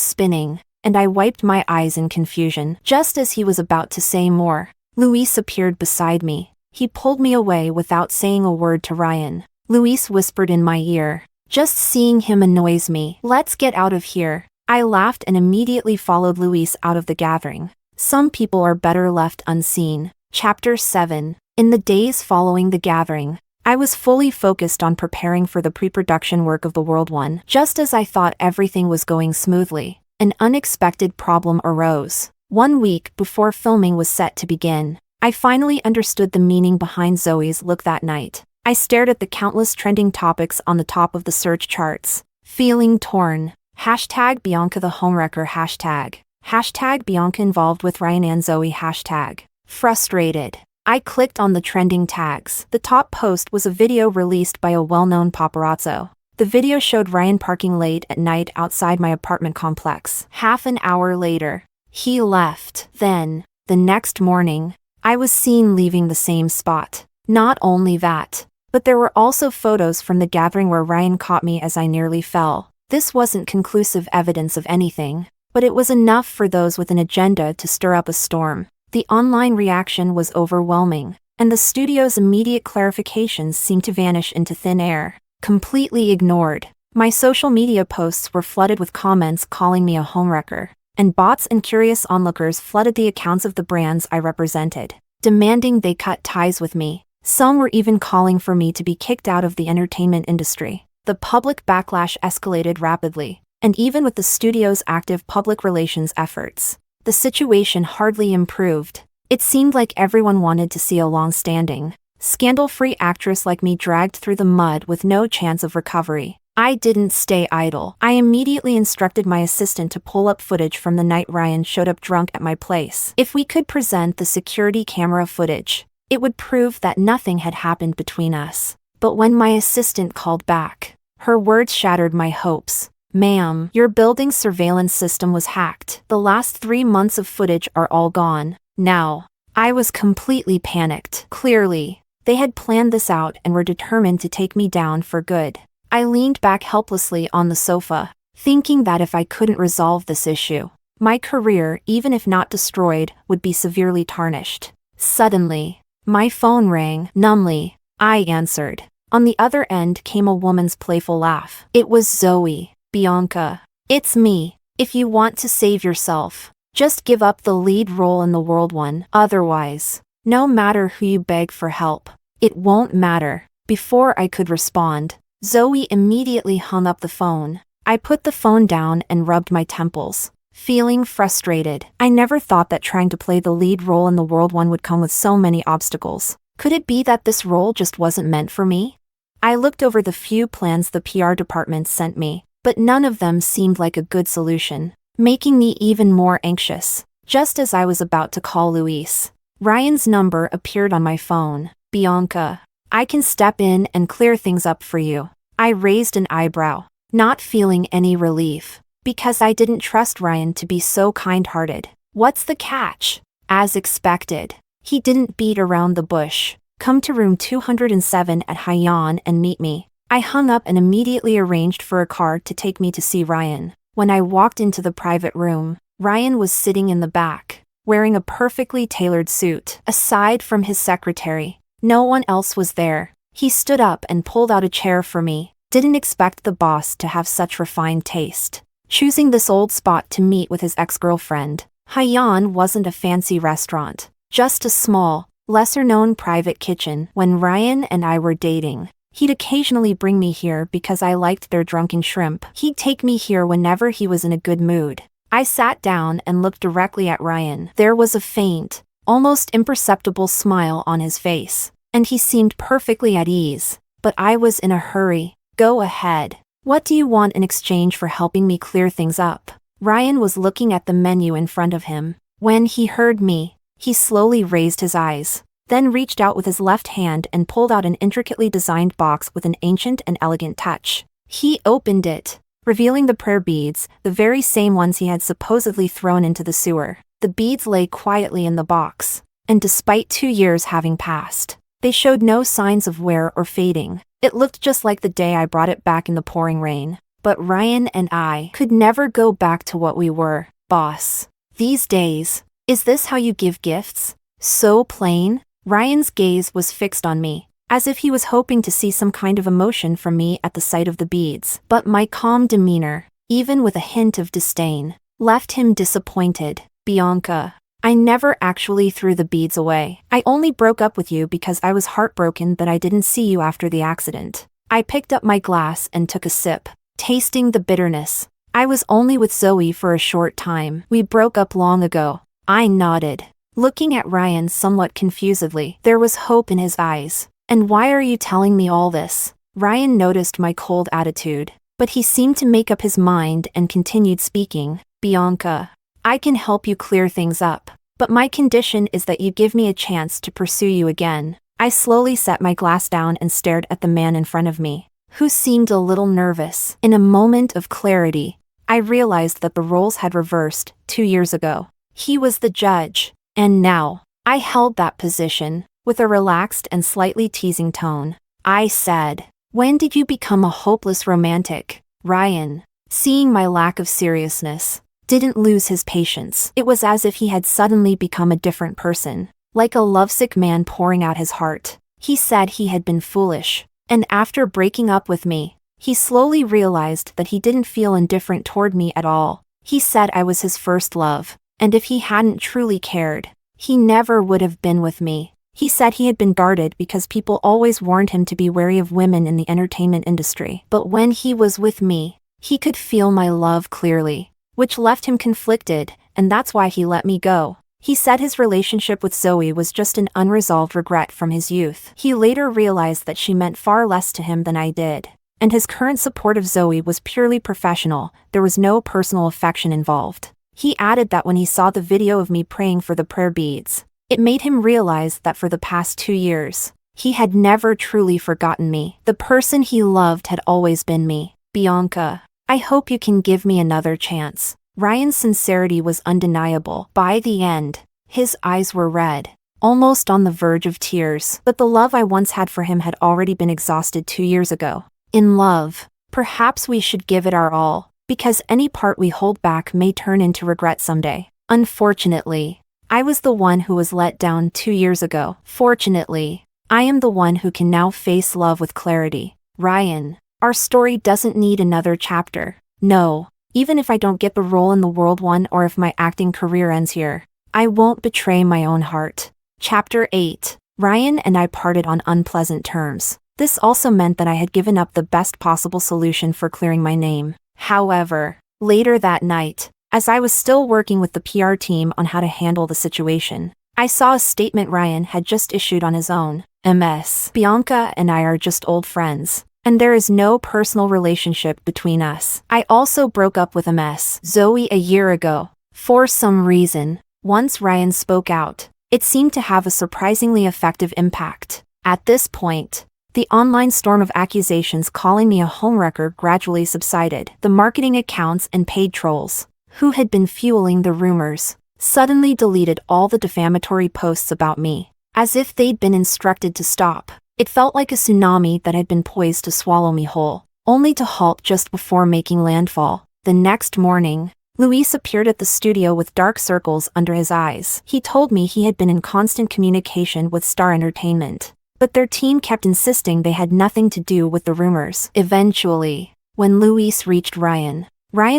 spinning, and I wiped my eyes in confusion. Just as he was about to say more, Luis appeared beside me. He pulled me away without saying a word to Ryan. Luis whispered in my ear, "Just seeing him annoys me. Let's get out of here." I laughed and immediately followed Luis out of the gathering. Some people are better left unseen. Chapter 7. In the days following the gathering, I was fully focused on preparing for the pre-production work of the World One. Just as I thought everything was going smoothly, an unexpected problem arose. 1 week before filming was set to begin, I finally understood the meaning behind Zoe's look that night. I stared at the countless trending topics on the top of the search charts, feeling torn. Hashtag Bianca the homewrecker hashtag. Hashtag Bianca involved with Ryan and Zoe hashtag. Frustrated, I clicked on the trending tags. The top post was a video released by a well-known paparazzo. The video showed Ryan parking late at night outside my apartment complex. Half an hour later, he left. Then, the next morning, I was seen leaving the same spot. Not only that, but there were also photos from the gathering where Ryan caught me as I nearly fell. This wasn't conclusive evidence of anything, but it was enough for those with an agenda to stir up a storm. The online reaction was overwhelming, and the studio's immediate clarifications seemed to vanish into thin air, completely ignored. My social media posts were flooded with comments calling me a homewrecker, and bots and curious onlookers flooded the accounts of the brands I represented, demanding they cut ties with me. Some were even calling for me to be kicked out of the entertainment industry. The public backlash escalated rapidly, and even with the studio's active public relations efforts, the situation hardly improved. It seemed like everyone wanted to see a long-standing, scandal-free actress like me dragged through the mud with no chance of recovery. I didn't stay idle. I immediately instructed my assistant to pull up footage from the night Ryan showed up drunk at my place. If we could present the security camera footage, it would prove that nothing had happened between us. But when my assistant called back, her words shattered my hopes. "Ma'am, your building's surveillance system was hacked. The last 3 months of footage are all gone." Now, I was completely panicked. Clearly, they had planned this out and were determined to take me down for good. I leaned back helplessly on the sofa, thinking that if I couldn't resolve this issue, my career, even if not destroyed, would be severely tarnished. Suddenly, my phone rang. Numbly, I answered. On the other end came a woman's playful laugh. It was Zoe. "Bianca, it's me. If you want to save yourself, just give up the lead role in the World One. Otherwise, no matter who you beg for help, it won't matter." Before I could respond, Zoe immediately hung up the phone. I put the phone down and rubbed my temples, feeling frustrated. I never thought that trying to play the lead role in the World One would come with so many obstacles. Could it be that this role just wasn't meant for me? I looked over the few plans the PR department sent me, but none of them seemed like a good solution, making me even more anxious. Just as I was about to call Luis, Ryan's number appeared on my phone. "Bianca, I can step in and clear things up for you." I raised an eyebrow, not feeling any relief, because I didn't trust Ryan to be so kind-hearted. "What's the catch?" As expected, he didn't beat around the bush. "Come to room 207 at Haiyan and meet me." I hung up and immediately arranged for a car to take me to see Ryan. When I walked into the private room, Ryan was sitting in the back, wearing a perfectly tailored suit. Aside from his secretary, no one else was there. He stood up and pulled out a chair for me. Didn't expect the boss to have such refined taste, choosing this old spot to meet with his ex-girlfriend. Haiyan wasn't a fancy restaurant, just a small, lesser-known private kitchen. When Ryan and I were dating, he'd occasionally bring me here because I liked their drunken shrimp. He'd take me here whenever he was in a good mood. I sat down and looked directly at Ryan. There was a faint, almost imperceptible smile on his face, and he seemed perfectly at ease. But I was in a hurry. "Go ahead. What do you want in exchange for helping me clear things up?" Ryan was looking at the menu in front of him. When he heard me, he slowly raised his eyes, then reached out with his left hand and pulled out an intricately designed box with an ancient and elegant touch. He opened it, revealing the prayer beads, the very same ones he had supposedly thrown into the sewer. The beads lay quietly in the box, and despite 2 years having passed, they showed no signs of wear or fading. It looked just like the day I brought it back in the pouring rain. But Ryan and I could never go back to what we were. "Boss, these days, is this how you give gifts? So plain?" Ryan's gaze was fixed on me, as if he was hoping to see some kind of emotion from me at the sight of the beads. But my calm demeanor, even with a hint of disdain, left him disappointed. Bianca, I never actually threw the beads away. I only broke up with you because I was heartbroken that I didn't see you after the accident. I picked up my glass and took a sip, tasting the bitterness. I was only with Zoe for a short time. We broke up long ago. I nodded, looking at Ryan somewhat confusedly. There was hope in his eyes. And why are you telling me all this? Ryan noticed my cold attitude, but he seemed to make up his mind and continued speaking. Bianca, I can help you clear things up, but my condition is that you give me a chance to pursue you again. I slowly set my glass down and stared at the man in front of me, who seemed a little nervous. In a moment of clarity, I realized that the roles had reversed 2 years ago. He was the judge, and now, I held that position. With a relaxed and slightly teasing tone, I said, when did you become a hopeless romantic? Ryan, seeing my lack of seriousness, didn't lose his patience. It was as if he had suddenly become a different person, like a lovesick man pouring out his heart. He said he had been foolish, and after breaking up with me, he slowly realized that he didn't feel indifferent toward me at all. He said I was his first love, and if he hadn't truly cared, he never would have been with me. He said he had been guarded because people always warned him to be wary of women in the entertainment industry. But when he was with me, he could feel my love clearly, which left him conflicted, and that's why he let me go. He said his relationship with Zoe was just an unresolved regret from his youth. He later realized that she meant far less to him than I did, and his current support of Zoe was purely professional. There was no personal affection involved. He added that when he saw the video of me praying for the prayer beads, it made him realize that for the past 2 years, he had never truly forgotten me. The person he loved had always been me. Bianca, I hope you can give me another chance. Ryan's sincerity was undeniable. By the end, his eyes were red, almost on the verge of tears. But the love I once had for him had already been exhausted 2 years ago. In love, perhaps we should give it our all, because any part we hold back may turn into regret someday. Unfortunately, I was the one who was let down 2 years ago. Fortunately, I am the one who can now face love with clarity. Ryan, our story doesn't need another chapter. No, even if I don't get the role in the World One or if my acting career ends here, I won't betray my own heart. Chapter 8. Ryan and I parted on unpleasant terms. This also meant that I had given up the best possible solution for clearing my name. However, later that night, as I was still working with the PR team on how to handle the situation, I saw a statement Ryan had just issued on his own. MS. Bianca and I are just old friends, and there is no personal relationship between us. I also broke up with MS Zoe a year ago. For some reason, once Ryan spoke out, it seemed to have a surprisingly effective impact. At this point, the online storm of accusations calling me a homewrecker gradually subsided. The marketing accounts and paid trolls, who had been fueling the rumors, suddenly deleted all the defamatory posts about me, as if they'd been instructed to stop. It felt like a tsunami that had been poised to swallow me whole, only to halt just before making landfall. The next morning, Luis appeared at the studio with dark circles under his eyes. He told me he had been in constant communication with Star Entertainment, but their team kept insisting they had nothing to do with the rumors. Eventually, when Luis reached Ryan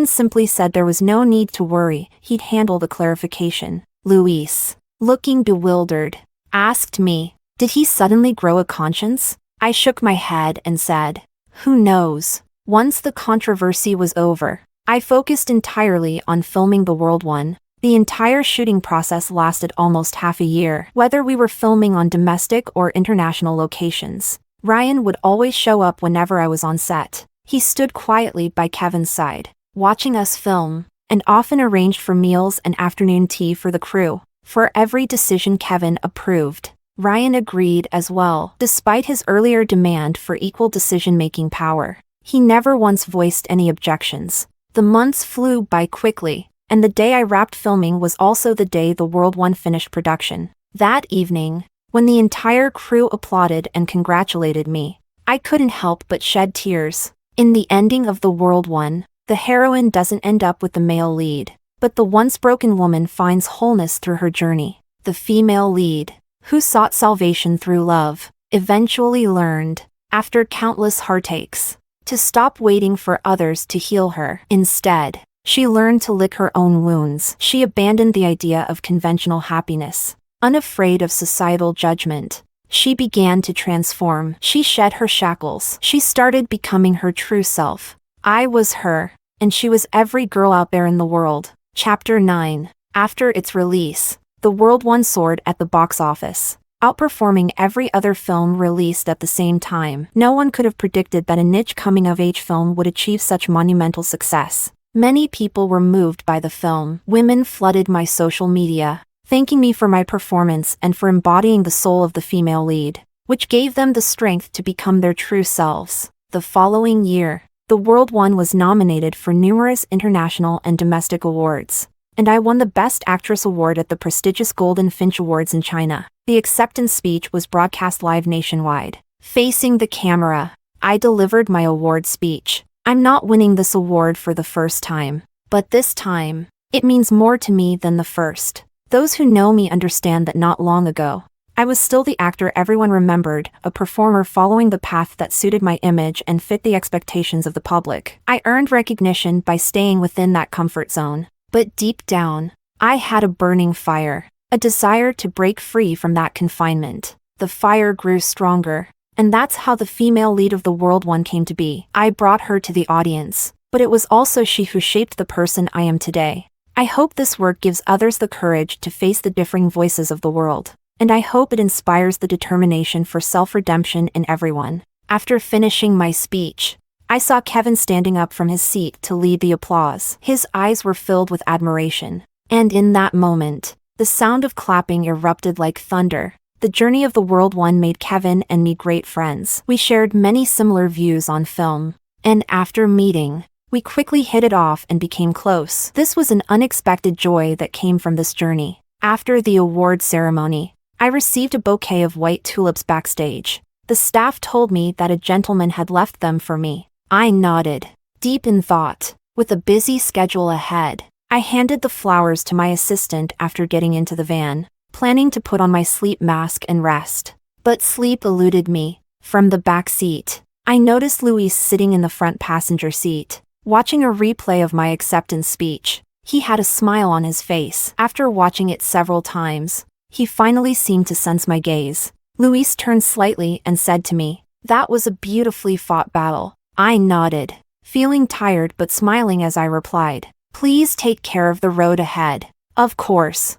simply said there was no need to worry, he'd handle the clarification. Luis, looking bewildered, asked me, did he suddenly grow a conscience? I shook my head and said, who knows? Once the controversy was over, I focused entirely on filming the World One. The entire shooting process lasted almost half a year. Whether we were filming on domestic or international locations, Ryan would always show up whenever I was on set. He stood quietly by Kevin's side, watching us film, and often arranged for meals and afternoon tea for the crew. For every decision Kevin approved, Ryan agreed as well. Despite his earlier demand for equal decision-making power, he never once voiced any objections. The months flew by quickly, and the day I wrapped filming was also the day the World One finished production. That evening, when the entire crew applauded and congratulated me, I couldn't help but shed tears. In the ending of the World One, the heroine doesn't end up with the male lead, but the once broken woman finds wholeness through her journey. The female lead, who sought salvation through love, eventually learned, after countless heartaches, to stop waiting for others to heal her. Instead, she learned to lick her own wounds. She abandoned the idea of conventional happiness. Unafraid of societal judgment, she began to transform. She shed her shackles. She started becoming her true self. I was her, and she was every girl out there in the world. Chapter 9. After its release, The World One soared at the box office, outperforming every other film released at the same time. No one could have predicted that a niche coming-of-age film would achieve such monumental success. Many people were moved by the film. Women flooded my social media, thanking me for my performance and for embodying the soul of the female lead, which gave them the strength to become their true selves. The following year, The World One was nominated for numerous international and domestic awards, and I won the Best Actress award at the prestigious Golden Finch Awards in China. The acceptance speech was broadcast live nationwide. Facing the camera, I delivered my award speech. I'm not winning this award for the first time, but this time, it means more to me than the first. Those who know me understand that not long ago, I was still the actor everyone remembered, a performer following the path that suited my image and fit the expectations of the public. I earned recognition by staying within that comfort zone. But deep down, I had a burning fire, a desire to break free from that confinement. The fire grew stronger, and that's how the female lead of The World One came to be. I brought her to the audience, but it was also she who shaped the person I am today. I hope this work gives others the courage to face the differing voices of the world, and I hope it inspires the determination for self-redemption in everyone. After finishing my speech, I saw Kevin standing up from his seat to lead the applause. His eyes were filled with admiration, and in that moment, the sound of clapping erupted like thunder. The journey of The World One made Kevin and me great friends. We shared many similar views on film, and after meeting, we quickly hit it off and became close. This was an unexpected joy that came from this journey. After the award ceremony, I received a bouquet of white tulips backstage. The staff told me that a gentleman had left them for me. I nodded, deep in thought. With a busy schedule ahead, I handed the flowers to my assistant after getting into the van, planning to put on my sleep mask and rest. But sleep eluded me. From the back seat, I noticed Luis sitting in the front passenger seat, watching a replay of my acceptance speech. He had a smile on his face. After watching it several times, he finally seemed to sense my gaze. Luis turned slightly and said to me, "That was a beautifully fought battle." I nodded, feeling tired but smiling as I replied, "Please take care of the road ahead." Of course.